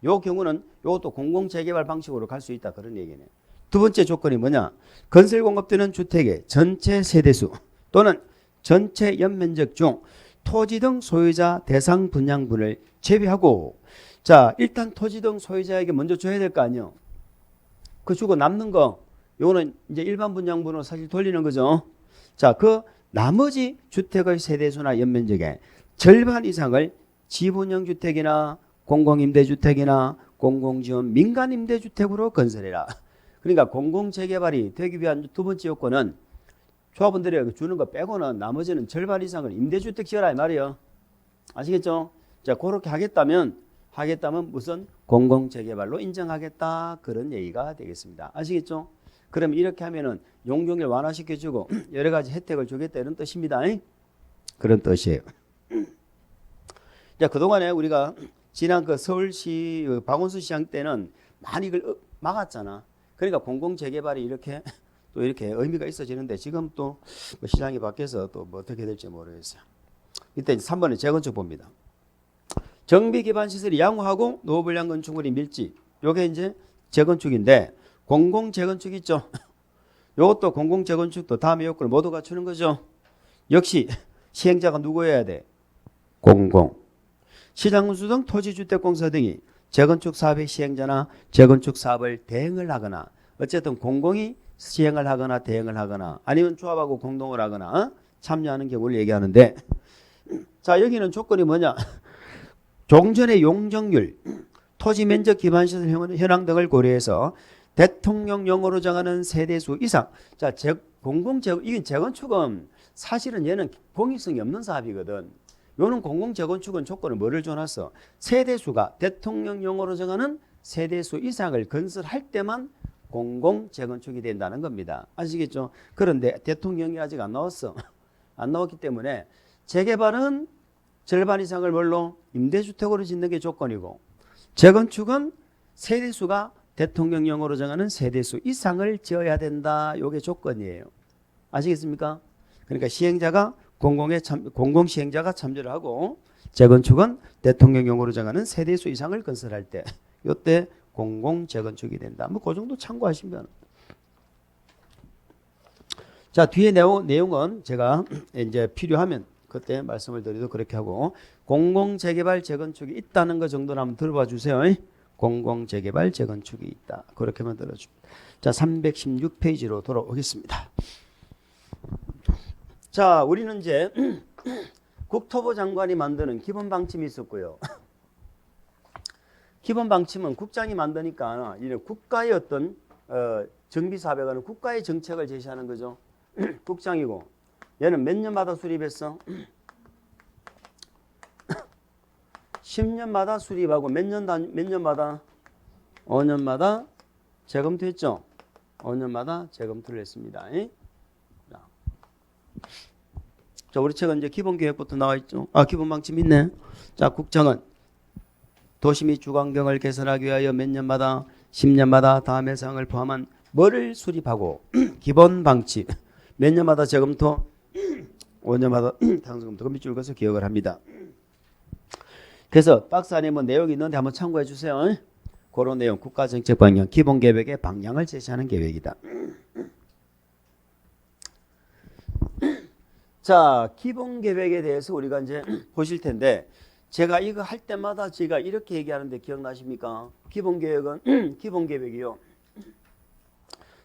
요 경우는 이것도 공공재개발 방식으로 갈 수 있다 그런 얘기네요. 두 번째 조건이 뭐냐? 건설 공급되는 주택의 전체 세대수 또는 전체 연면적 중 토지 등 소유자 대상 분양분을 제외하고 자 일단 토지 등 소유자에게 먼저 줘야 될 거 아니에요. 그 주고 남는 거 요거는 이제 일반 분양분으로 사실 돌리는 거죠. 자, 그 나머지 주택의 세대수나 연면적의 절반 이상을 지분형 주택이나 공공임대주택이나 공공지원 민간임대주택으로 건설해라. 그러니까 공공재개발이 되기 위한 두 번째 요건은 조합원들이 주는 거 빼고는 나머지는 절반 이상을 임대주택 지어라 이 말이에요. 아시겠죠? 자, 그렇게 하겠다면 무슨 공공재개발로 인정하겠다 그런 얘기가 되겠습니다. 아시겠죠? 그럼 이렇게 하면은 용적률 완화시켜주고 여러 가지 혜택을 주겠다 이런 뜻입니다. 그런 뜻이에요. 자, 그동안에 우리가 지난 그 서울시 박원순 시장 때는 많이 이걸 막았잖아. 그러니까 공공재개발이 이렇게 또 이렇게 의미가 있어지는데 지금 또 시장이 바뀌어서 또 뭐 어떻게 될지 모르겠어요. 이때 3번에 재건축 봅니다. 정비 기반 시설이 양호하고 노블량 건축물이 밀집. 요게 이제 재건축인데 공공 재건축 있죠. 요것도 공공 재건축도 다음의 요건을 모두 갖추는 거죠. 역시 시행자가 누구여야 돼? 공공. 시장군수 등 토지주택공사 등이 재건축 사업의 시행자나 재건축 사업을 대행을 하거나 어쨌든 공공이 시행을 하거나 대행을 하거나 아니면 조합하고 공동을 하거나 참여하는 경우를 얘기하는데 자 여기는 조건이 뭐냐? 종전의 용적률, 토지 면적 기반 시설 현황 등을 고려해서 대통령령으로 정하는 세대수 이상. 자, 이게 재건축은 사실은 얘는 공익성이 없는 사업이거든. 요는 공공재건축은 조건을 뭐를 줘놨어? 세대수가 대통령령으로 정하는 세대수 이상을 건설할 때만 공공재건축이 된다는 겁니다. 아시겠죠? 그런데 대통령이 아직 안 나왔어. 안 나왔기 때문에 재개발은 절반 이상을 뭘로? 임대주택으로 짓는 게 조건이고 재건축은 세대수가 대통령령으로 정하는 세대수 이상을 지어야 된다. 이게 조건이에요. 아시겠습니까? 그러니까 시행자가 공공시행자가 참여를 하고 재건축은 대통령령으로 정하는 세대수 이상을 건설할 때 이때 공공재건축이 된다. 뭐 그 정도 참고하시면. 자, 뒤에 내용은 제가 이제 필요하면 그때 말씀을 드리도 그렇게 하고 공공재개발 재건축이 있다는 거 정도는 한번 들어봐 주세요. 공공재개발 재건축이 있다. 그렇게만 들어줍니다. 자, 316페이지로 돌아오겠습니다. 자, 우리는 이제 국토부 장관이 만드는 기본 방침이 있었고요. 기본 방침은 국장이 만드니까 이런 국가의 어떤 정비사업에관한 국가의 정책을 제시하는 거죠. 국장이고 얘는 몇 년마다 수립했어? 10년마다 수립하고 몇 년마다? 5년마다 재검토했죠. 5년마다 재검토를 했습니다. 자, 우리 책은 이제 기본계획부터 나와 있죠. 기본 방침 있네. 자, 국장은 도시 및 주거환경을 개선하기 위하여 몇 년마다 10년마다 다음 해상을 포함한 뭐를 수립하고 기본 방침 몇 년마다 재검토 5년마다 당선검토 금비줄 것을 기억을 합니다. 그래서 박스 안에 뭐 내용이 있는데 한번 참고해 주세요. 그런 내용 국가정책 방향 기본계획의 방향을 제시하는 계획이다. 자, 기본계획에 대해서 우리가 이제 보실 텐데 제가 이거 할 때마다 제가 이렇게 얘기하는데 기억나십니까? 기본계획은 기본계획이요.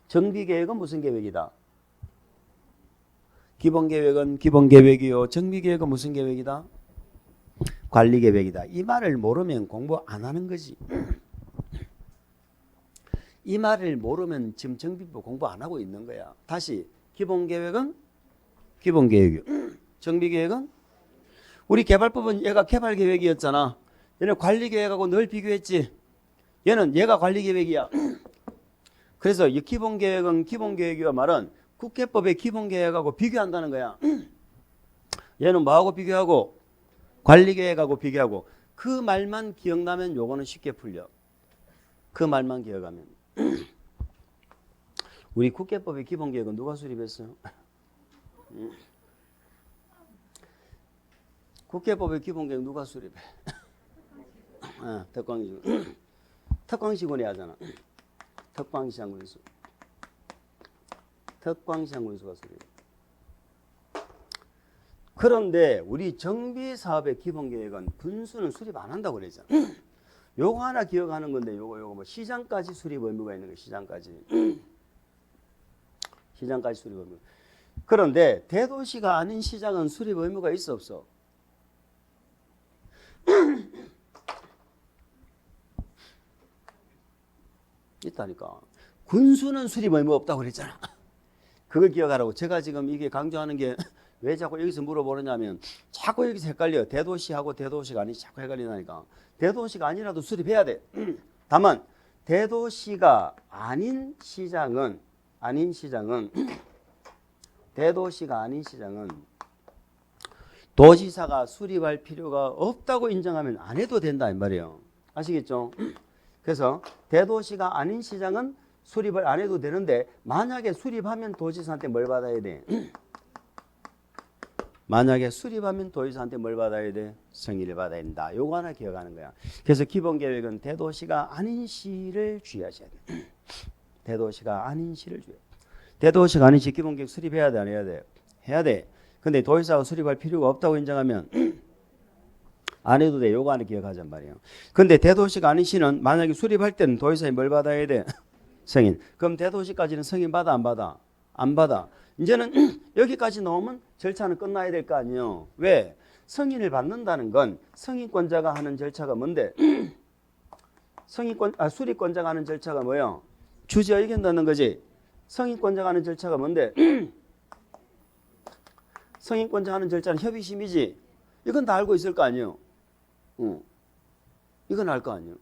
정비계획은 무슨 계획이다? 기본계획은 기본계획이요. 정비계획은 무슨 계획이다? 관리계획이다. 이 말을 모르면 공부 안 하는 거지. 이 말을 모르면 지금 정비부 공부 안 하고 있는 거야. 다시 기본계획은 기본계획이요. 정비계획은 우리 개발법은 얘가 개발계획이었잖아. 얘는 관리계획하고 늘 비교했지. 얘가 관리계획이야. 그래서 이 기본계획은 기본계획이와 말은 국회법의 기본계획하고 비교한다는 거야. 얘는 뭐하고 비교하고? 관리계획하고 비교하고. 그 말만 기억나면 요거는 쉽게 풀려. 그 말만 기억하면. 우리 국회법의 기본계획은 누가 수립했어요? 국회법의 기본계획 누가 수립해? 특광시군. 특광시군이 하잖아. 특광시장군수. 특광시장군수가 수립. 그런데 우리 정비사업의 기본계획은 분수는 수립 안 한다고 그랬잖아. 요거 하나 기억하는 건데 요거 뭐 시장까지 수립 의무가 있는 거예요. 시장까지. 시장까지 수립 의무. 그런데 대도시가 아닌 시장은 수립 의무가 있어 없어? 있다니까. 군수는 수립 의무 없다고 그랬잖아. 그걸 기억하라고. 제가 지금 이게 강조하는 게 왜 자꾸 여기서 물어보느냐면 자꾸 여기서 헷갈려. 대도시하고 대도시가 아니지 자꾸 헷갈리다니까. 대도시가 아니라도 수립해야 돼. 다만 대도시가 아닌 시장은 대도시가 아닌 시장은 도지사가 수립할 필요가 없다고 인정하면 안 해도 된다 이 말이에요. 아시겠죠? 그래서 대도시가 아닌 시장은 수립을 안 해도 되는데 만약에 수립하면 도지사한테 뭘 받아야 돼? 만약에 수립하면 도지사한테 뭘 받아야 돼? 승인을 받아야 된다. 요거 하나 기억하는 거야. 그래서 기본계획은 대도시가 아닌 시를 주의하셔야 돼. 대도시가 아닌 시를 주의해. 대도시가 아닌 시 기본계획 수립해야 돼? 안 해야 돼? 해야 돼. 근데 도지사가 수립할 필요가 없다고 인정하면 안 해도 돼. 요거 하나 기억하잔 말이에요. 근데 대도시가 아닌 시는 만약에 수립할 때는 도지사에 뭘 받아야 돼? 승인. 그럼 대도시까지는 승인 받아 안 받아? 안 받아. 이제는 여기까지 나오면 절차는 끝나야 될 거 아니에요. 왜? 승인을 받는다는 건 승인권자가 하는 절차가 뭔데? 수립권자가 하는 절차가 뭐예요? 주지 의견 넣는 거지. 승인권자가 하는 절차가 뭔데? 승인권자가 하는 절차는 협의심이지. 이건 다 알고 있을 거 아니에요. 이건 알 거 아니에요.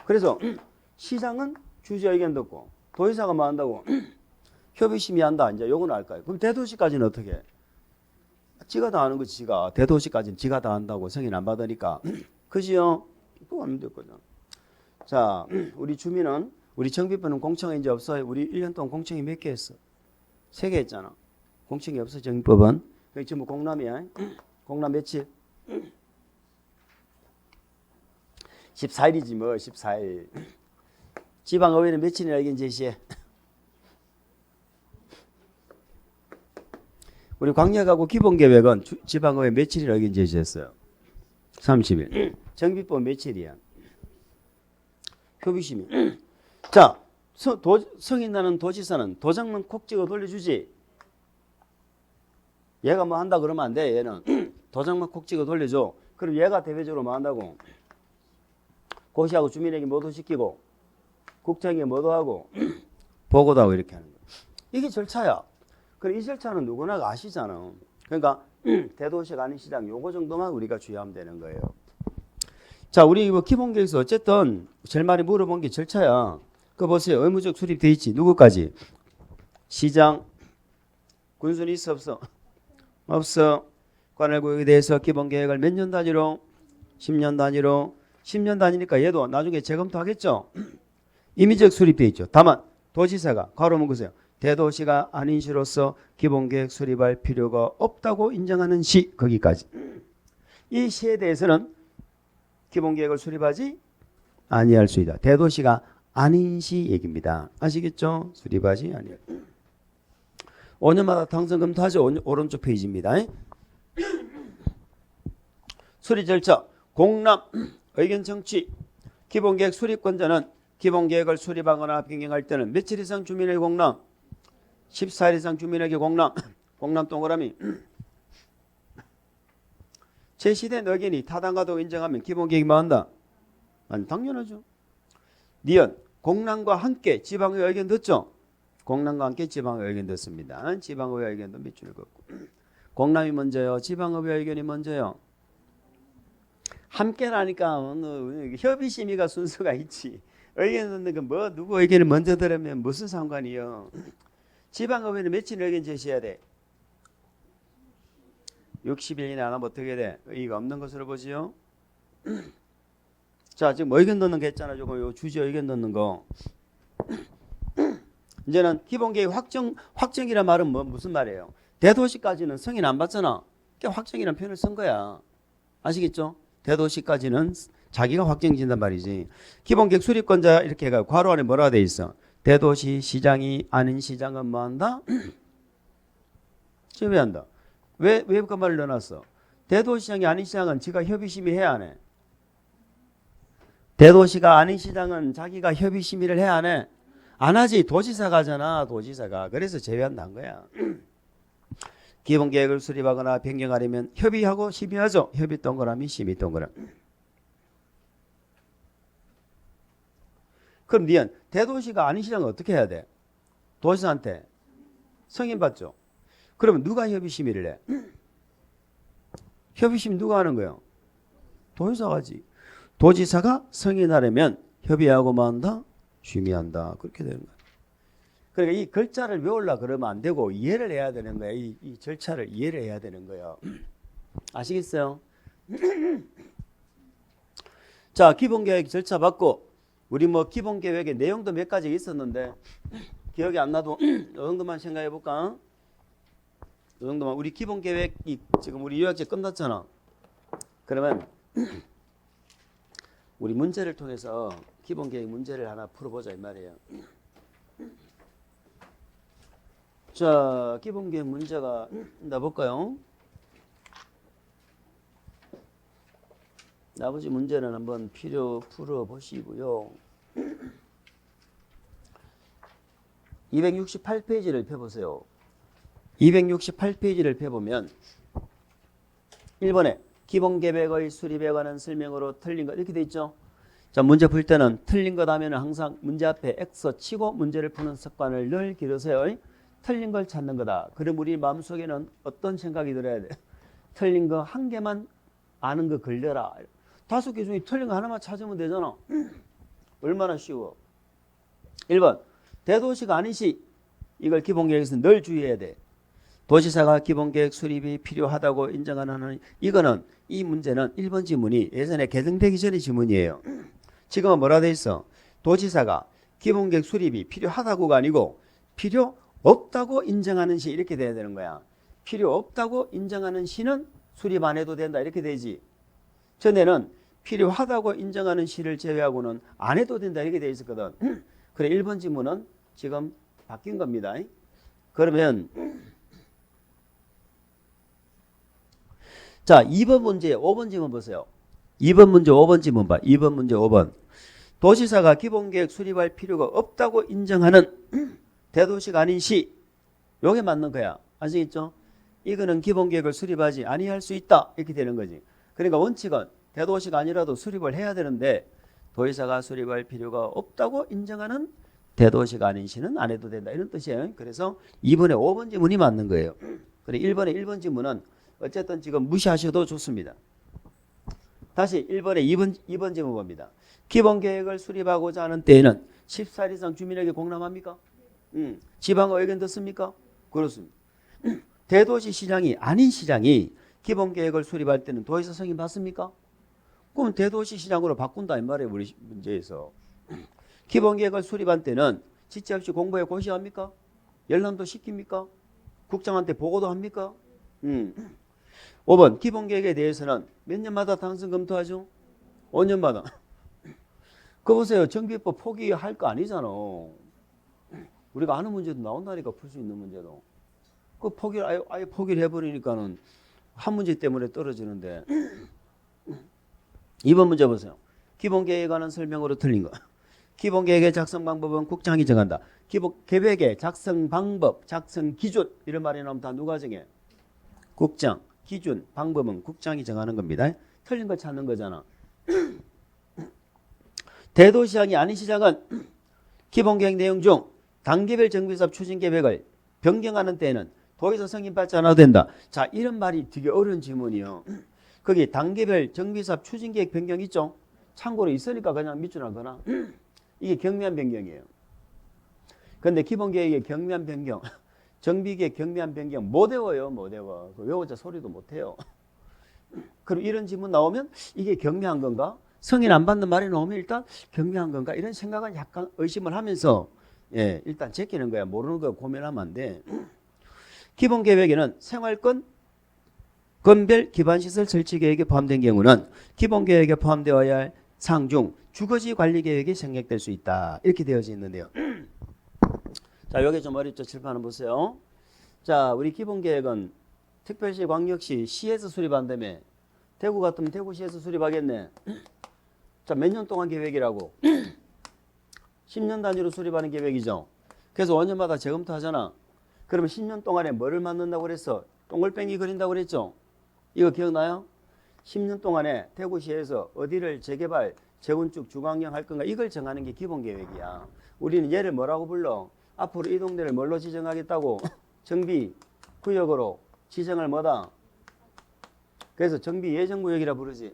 그래서 시장은 주지 의견 듣고 도지사가 뭐 한다고? 협의심이 한다. 이제 요건 알 거예요. 그럼 대도시까지는 어떻게 해? 지가 다 하는 거지. 지가 대도시까지는 지가 다 한다고 승인 안 받으니까. 그지요? 또 하면 됐거든. 자, 우리 주민은 우리 정비부는 공청회 이제 없어요. 우리 1년 동안 공청회 몇 개 했어? 3개 했잖아. 공청회 없어 정비법은. 그게 전부 공람이야. 공람 며칠? 14일이지 뭐 14일. 지방의회는 며칠이나 의견 제시해? 우리 광역하고 기본계획은 지방의회 며칠이나 의견 제시했어요? 30일. 정비법 며칠이야? 협의심이. 자, 성인 나는 도지사는 도장만 콕 찍어 돌려주지. 얘가 뭐 한다 그러면 안 돼. 얘는 도장만 콕 찍어 돌려줘. 그럼 얘가 대외적으로 뭐 한다고? 고시하고 주민에게 뭐도 시키고 국장에게 뭐도 하고 보고도 하고 이렇게 하는 거야. 이게 절차야. 그럼 이 절차는 누구나 아시잖아. 그러니까 대도시가 아닌 시장 요거 정도만 우리가 주의하면 되는 거예요. 자, 우리 뭐 기본계획서 어쨌든 제일 많이 물어본 게 절차야. 그거 보세요. 의무적 수립돼 있지. 누구까지? 시장. 군수는 있어 없어? 없어. 관할구역에 대해서 기본계획을 몇 년 단위로? 10년 단위로. 10년 단위니까 얘도 나중에 재검토하겠죠. 임의적 수립돼 있죠. 다만 도지사가 괄호 묶으세요. 대도시가 아닌 시로서 기본계획 수립할 필요가 없다고 인정하는 시. 거기까지. 이 시에 대해서는 기본계획을 수립하지 아니할 수 있다. 대도시가 아닌 시 얘기입니다. 아시겠죠? 수립하지 아니할. 5년마다 당선 검토하죠. 오른쪽 페이지입니다. 수립 절차. 공람, 의견 청취. 기본계획 수립권자는 기본계획을 수립하거나 변경할 때는 며칠 이상 주민에게 공람, 14일 이상 주민에게 공람, 공람 동그라미. 제시된 의견이 타당하다고 인정하면 기본계획이 뭐 한다? 아니, 당연하죠. 니은, 공람과 함께 지방의 의견 듣죠? 공람과 함께 지방의 의견 듣습니다. 지방의 의견도 밑줄 긋고. 공람이 먼저요? 지방의 의견이 먼저요? 함께라니까 협의심의가 순서가 있지. 의견 듣는 건 뭐 누구 의견을 먼저 들으면 무슨 상관이요? 지방의회는 며칠 의견 제시해야 돼? 60일 이내 안 하면 어떻게 돼? 의의가 없는 것으로 보지요. 자, 지금 의견 넣는 거 했잖아. 저거 요 주제 의견 넣는 거. 이제는 기본계획 확정이란 말은 무슨 말이에요? 대도시까지는 승인 안 받잖아. 그러니까 확정이라는 표현을 쓴 거야. 아시겠죠? 대도시까지는 자기가 확정진단 말이지. 기본계획 수립권자 이렇게 해가 괄호 안에 뭐라고 돼 있어? 대도시 시장이 아닌 시장은 뭐 한다? 지배한다. 왜 그 말을 넣어놨어? 대도시장이 아닌 시장은 지가 협의심의 해야 안 해? 대도시가 아닌 시장은 자기가 협의심의를 해야 안 해? 안 하지. 도지사가 하잖아. 도지사가. 그래서 제외한다는 거야. 기본계획을 수립하거나 변경하려면 협의하고 심의하죠. 협의 동그라미 심의 동그라미. 그럼 니은 대도시가 아닌 시장은 어떻게 해야 돼? 도지사한테 승인 받죠. 그러면 누가 협의 심의를 해? 협의 심의 누가 하는 거예요? 도지사가 하지. 도지사가 승인하려면 협의하고 뭐 한다? 심의한다. 그렇게 되는 거야. 그러니까 이 글자를 외우려 그러면 안 되고 이해를 해야 되는 거야. 이 절차를 이해를 해야 되는 거예요. 아시겠어요? 자, 기본계획 절차 받고 우리 뭐 기본계획의 내용도 몇 가지 있었는데 기억이 안 나도 이 정도만 생각해 볼까? 이 정도만. 우리 기본계획이 지금 우리 요약제 끝났잖아. 그러면 우리 문제를 통해서 기본계획 문제를 하나 풀어보자 이 말이에요. 자, 기본계획 문제가 나볼까요? 나머지 문제는 한번 풀어보시고요. 268페이지를 펴보세요. 268페이지를 펴보면 1번에 기본계획의 수립에 관한 설명으로 틀린 것 이렇게 돼 있죠. 자, 문제 풀 때는 틀린 것 하면 항상 문제 앞에 X 치고 문제를 푸는 습관을 늘 기르세요. 틀린 걸 찾는 거다. 그럼 우리 마음속에는 어떤 생각이 들어야 돼? 틀린 거 한 개만 아는 거 걸려라. 5개 중에 틀린 거 하나만 찾으면 되잖아. 얼마나 쉬워. 1번 대도시가 아닌 시. 이걸 기본계획에서 늘 주의해야 돼. 도지사가 기본계획 수립이 필요하다고 인정하는 이거는 이 문제는 1번 지문이 예전에 개정되기 전의 지문이에요. 지금은 뭐라 돼 있어? 도지사가 기본계획 수립이 필요하다고가 아니고 필요 없다고 인정하는 시 이렇게 돼야 되는 거야. 필요 없다고 인정하는 시는 수립 안 해도 된다 이렇게 되지. 전에는 필요하다고 인정하는 시를 제외하고는 안 해도 된다 이렇게 돼 있었거든. 그래 1번 지문은 지금 바뀐 겁니다. 그러면 자 2번 문제 5번 지문 보세요. 2번 문제 5번 지문 봐. 2번 문제 5번. 도지사가 기본계획 수립할 필요가 없다고 인정하는 대도시가 아닌 시. 요게 맞는 거야. 아시겠죠? 이거는 기본계획을 수립하지 아니할 수 있다. 이렇게 되는 거지. 그러니까 원칙은 대도시가 아니라도 수립을 해야 되는데 도지사가 수립할 필요가 없다고 인정하는 대도시가 아닌 시는 안 해도 된다. 이런 뜻이에요. 그래서 2번에 5번 지문이 맞는 거예요. 그래 1번에 1번 지문은 어쨌든 지금 무시하셔도 좋습니다. 다시 1번에 2번 지문 봅니다. 기본계획을 수립하고자 하는 때에는 10살 이상 주민에게 공람합니까? 지방의 의견 듣습니까? 그렇습니다. 대도시 시장이 아닌 시장이 기본계획을 수립할 때는 도지사 승인 받습니까? 그럼 대도시 시장으로 바꾼다 이 말이에요. 우리 문제에서. 기본계획을 수립한 때는 지체 없이 공부에 고시합니까? 열람도 시킵니까? 국장한테 보고도 합니까? 5번 기본계획에 대해서는 몇 년마다 당선 검토하죠? 5년마다. 그거 보세요. 정비법 포기할 거 아니잖아. 우리가 아는 문제도 나온다니까 풀 수 있는 문제도. 그 포기를 아예 포기를 해버리니까는 한 문제 때문에 떨어지는데. 2번 문제 보세요. 기본계획에 관한 설명으로 틀린 거. 기본계획의 작성 방법은 국장이 정한다. 계획의 작성 방법, 작성 기준 이런 말이 나오면 다 누가 정해? 국장. 기준, 방법은 국장이 정하는 겁니다. 틀린 걸 찾는 거잖아. 대도시장이 아닌 시장은 기본계획 내용 중 단계별 정비사업 추진계획을 변경하는 때에는 도지사 승인받지 않아도 된다. 자, 이런 말이 되게 어려운 지문이요. 거기 단계별 정비사업 추진계획 변경 있죠? 참고로 있으니까 그냥 밑줄 하거나. 이게 경미한 변경이에요. 그런데 기본계획의 경미한 변경, 정비계획 경미한 변경 못 외워요. 못 외워. 외워자 소리도 못 해요. 그럼 이런 질문 나오면 이게 경미한 건가? 승인 안 받는 말이 나오면 일단 경미한 건가? 이런 생각은 약간 의심을 하면서 일단 제끼는 거야. 모르는 거 고민하면 안 돼. 기본계획에는 생활권 건별 기반시설 설치계획에 포함된 경우는 기본계획에 포함되어야 할 사항 중 주거지 관리계획이 생략될 수 있다. 이렇게 되어져 있는데요. 자, 여기 좀 어렵죠? 칠판을 보세요. 자, 우리 기본계획은 특별시, 광역시, 시에서 수립한다며. 대구 같으면 대구시에서 수립하겠네. 자, 몇 년 동안 계획이라고? 10년 단위로 수립하는 계획이죠. 그래서 5년마다 재검토하잖아. 그러면 10년 동안에 뭐를 만든다고 그랬어? 동글뱅이 그린다고 그랬죠? 이거 기억나요? 10년 동안에 대구시에서 어디를 재개발, 재건축, 주거환경 할 건가 이걸 정하는 게 기본계획이야. 우리는 얘를 뭐라고 불러? 앞으로 이 동네를 뭘로 지정하겠다고? 정비 구역으로 지정을 뭐다? 그래서 정비 예정구역이라 부르지.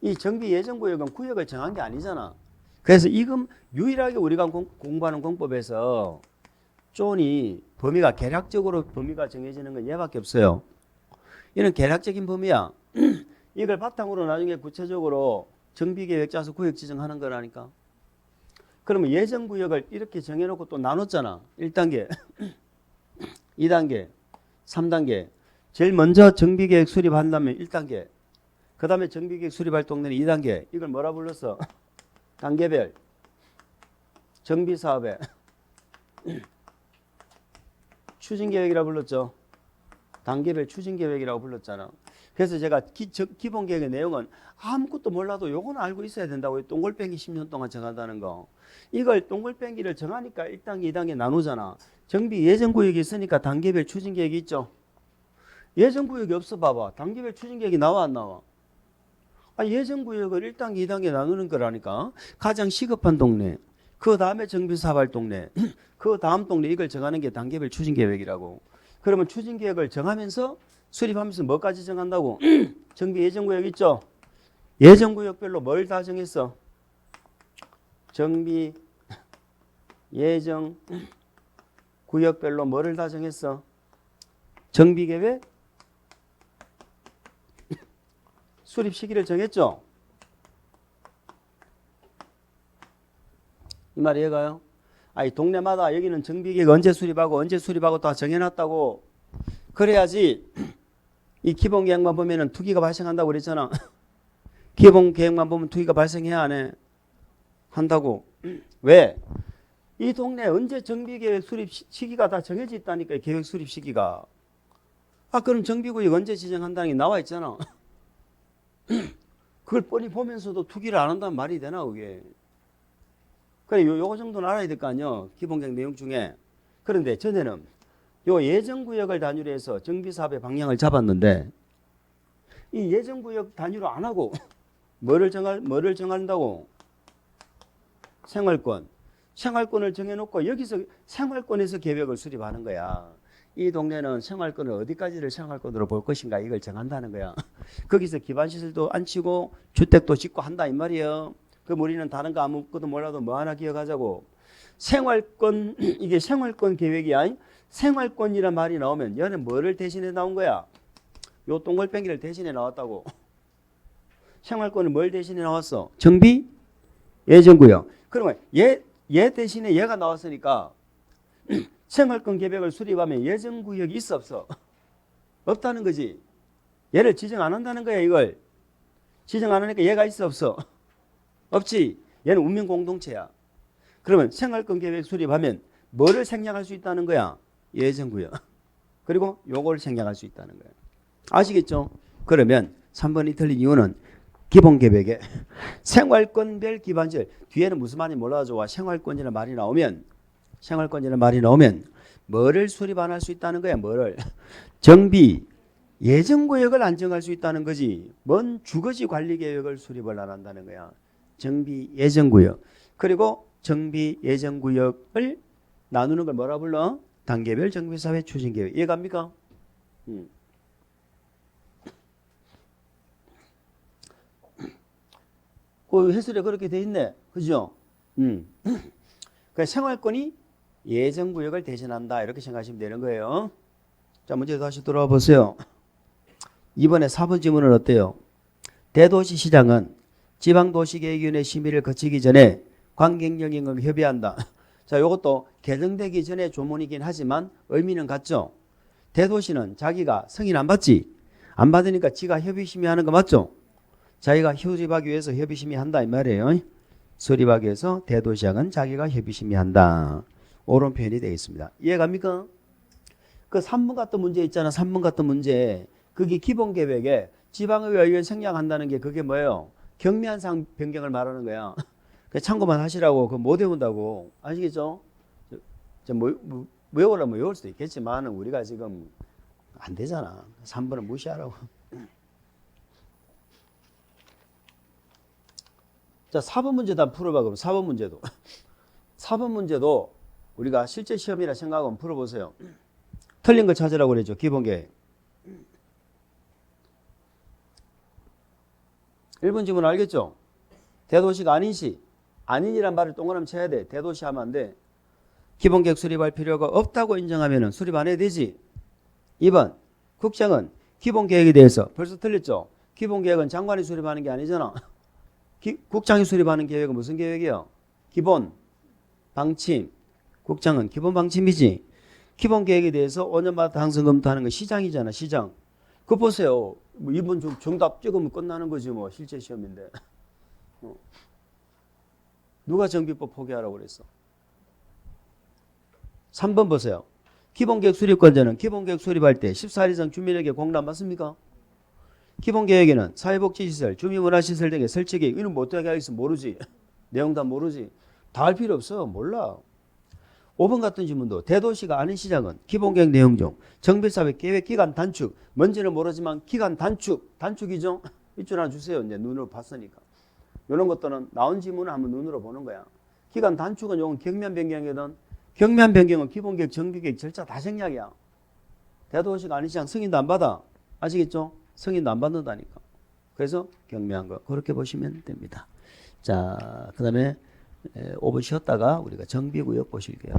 이 정비 예정구역은 구역을 정한 게 아니잖아. 그래서 이건 유일하게 우리가 공부하는 공법에서 존이 범위가 계략적으로 범위가 정해지는 건 얘밖에 없어요. 이는 계략적인 범위야. 이걸 바탕으로 나중에 구체적으로 정비계획 짜서 구역 지정하는 거라니까. 그러면 예정구역을 이렇게 정해놓고 또 나눴잖아. 1단계, 2단계, 3단계. 제일 먼저 정비계획 수립한다면 1단계. 그 다음에 정비계획 수립할 동네는 2단계. 이걸 뭐라 불렀어? 단계별 정비사업에 추진계획이라고 불렀죠. 단계별 추진계획이라고 불렀잖아. 그래서 제가 기본계획의 내용은 아무것도 몰라도 요건 알고 있어야 된다고. 동글뱅이 10년 동안 정한다는 거. 이걸 동글뱅이를 정하니까 1단계, 2단계 나누잖아. 정비 예정구역이 있으니까 단계별 추진계획이 있죠. 예정구역이 없어 봐봐. 단계별 추진계획이 나와 안 나와? 예정구역을 1단계, 2단계 나누는 거라니까. 가장 시급한 동네, 그 다음에 정비사업할 동네, 그 다음 동네 이걸 정하는 게 단계별 추진계획이라고. 그러면 추진계획을 정하면서 수립하면서 뭐까지 정한다고? 정비 예정구역 있죠? 예정구역별로 뭘 다 정했어? 정비 예정구역별로 뭐를 다 정했어? 정비계획 수립 시기를 정했죠. 이 말 이해가요? 아니 동네마다 여기는 정비계획 언제 수립하고 다 정해놨다고. 그래야지 이 기본계획만 보면은 투기가 발생한다고 그랬잖아. 기본계획만 보면 투기가 발생해야 안 해? 한다고. 왜? 이 동네 언제 정비계획 수립 시기가 다 정해져 있다니까. 계획 수립 시기가. 아 그럼 정비구역 언제 지정한다는 게 나와 있잖아. 그걸 뻔히 보면서도 투기를 안 한다는 말이 되나 그게. 그래 요거 정도는 알아야 될 거 아니야. 기본계획 내용 중에. 그런데 전에는 요 예정구역을 단위로 해서 정비사업의 방향을 잡았는데 이 예정구역 단위로 안 하고 뭐를 정한다고? 생활권을 정해놓고 여기서 생활권에서 계획을 수립하는 거야. 이 동네는 생활권을 어디까지를 생활권으로 볼 것인가 이걸 정한다는 거야. 거기서 기반시설도 안치고 주택도 짓고 한다 이 말이에요. 그럼 우리는 다른 거 아무것도 몰라도 뭐 하나 기억하자고. 생활권 이게 생활권 계획이야. 생활권이란 말이 나오면 얘는 뭐를 대신해 나온 거야? 요 동글뱅이를 대신해 나왔다고. 생활권을 뭘 대신해 나왔어? 정비 예정구역. 그러면 얘 대신에 얘가 나왔으니까 생활권 계획을 수립하면 예정구역이 있어 없어? 없다는 거지. 얘를 지정 안 한다는 거야. 이걸 지정 안 하니까 얘가 있어 없어? 없지. 얘는 운명공동체야. 그러면 생활권 계획 수립하면 뭐를 생략할 수 있다는 거야? 예정구역. 그리고 요걸 생략할 수 있다는 거야. 아시겠죠? 그러면 3번이 틀린 이유는 기본계획에 생활권별 기반시설 뒤에는 무슨 말인지 몰라도 생활권이라는 말이 나오면 뭐를 수립 안 할 수 있다는 거야. 뭐를? 정비 예정구역을 안 정할 수 있다는 거지. 뭔 주거지 관리계획을 수립을 안 한다는 거야. 정비 예정구역. 그리고 정비 예정구역을 나누는 걸 뭐라 불러? 단계별 정비사업의 추진계획. 이해갑니까? 그 해설에 그렇게 돼 있네. 그죠? 그 생활권이 예정구역을 대신한다. 이렇게 생각하시면 되는 거예요. 자, 문제 다시 돌아와 보세요. 이번에 4번 질문은 어때요? 대도시시장은 지방도시계획위원회 심의를 거치기 전에 관계영역을 협의한다. 자, 이것도 개정되기 전에 조문이긴 하지만 의미는 같죠. 대도시는 자기가 승인 안 받지? 안 받으니까 지가 협의심의하는 거 맞죠? 자기가 수립하기 위해서 협의심의한다 이 말이에요. 수립하기 위해서 대도시장은 자기가 협의심의한다. 옳은 표현이 되겠습니다. 이해갑니까? 그 3번 같은 문제 있잖아. 3번 같은 문제. 그게 기본계획에 지방의회 의견 생략한다는 게 그게 뭐예요? 경미한상 변경을 말하는 거야. 참고만 하시라고. 그거 못 외운다고. 아시겠죠? 외우려면 외울 수도 있겠지만 우리가 지금 안 되잖아. 3번은 무시하라고. 자, 4번 문제도 한번 풀어봐. 그럼 4번 문제도. 4번 문제도 우리가 실제 시험이라 생각하고 한번 풀어보세요. 틀린 거 찾으라고 그랬죠. 기본계획. 1번 질문 알겠죠? 대도시가 아닌 시. 아닌이란 말을 동그라미 쳐야 돼. 대도시 하면 안 돼. 기본계획 수립할 필요가 없다고 인정하면 수립 안 해야 되지. 2번. 국장은 기본계획에 대해서 벌써 틀렸죠? 기본계획은 장관이 수립하는 게 아니잖아. 국장이 수립하는 계획은 무슨 계획이요? 기본 방침. 국장은 기본 방침이지. 기본 계획에 대해서 5년마다 당선 검토하는 건 시장이잖아. 시장. 그거 보세요. 뭐 2번 정답 찍으면 끝나는 거지 뭐. 실제 시험인데. 누가 정비법 포기하라고 그랬어? 3번 보세요. 기본계획 수립권자는 기본계획 수립할 때 14일 이상 주민에게 공란 받습니까? 기본계획에는 사회복지시설, 주민문화시설 등의 설치계획 이런 뭐 어떻게 하겠어? 모르지. 내용 다 모르지. 다 할 필요 없어. 몰라. 5번 같은 질문도 대도시가 아닌 시장은 기본계획 내용 중 정비사업의 계획 기간 단축. 뭔지는 모르지만 기간 단축이죠. 이줄 하나 주세요. 이제 눈으로 봤으니까. 이런 것들은 나온 지문을 한번 눈으로 보는 거야. 기간 단축은 요건 경면 변경이든 경면 변경은 기본계획, 정비계획 절차 다 생략이야. 대도시가 아닌 시장 승인도 안 받아. 아시겠죠? 승인도 안 받는다니까. 그래서 경미한 거 그렇게 보시면 됩니다. 자, 그 다음에 5분 쉬었다가 우리가 정비구역 보실게요.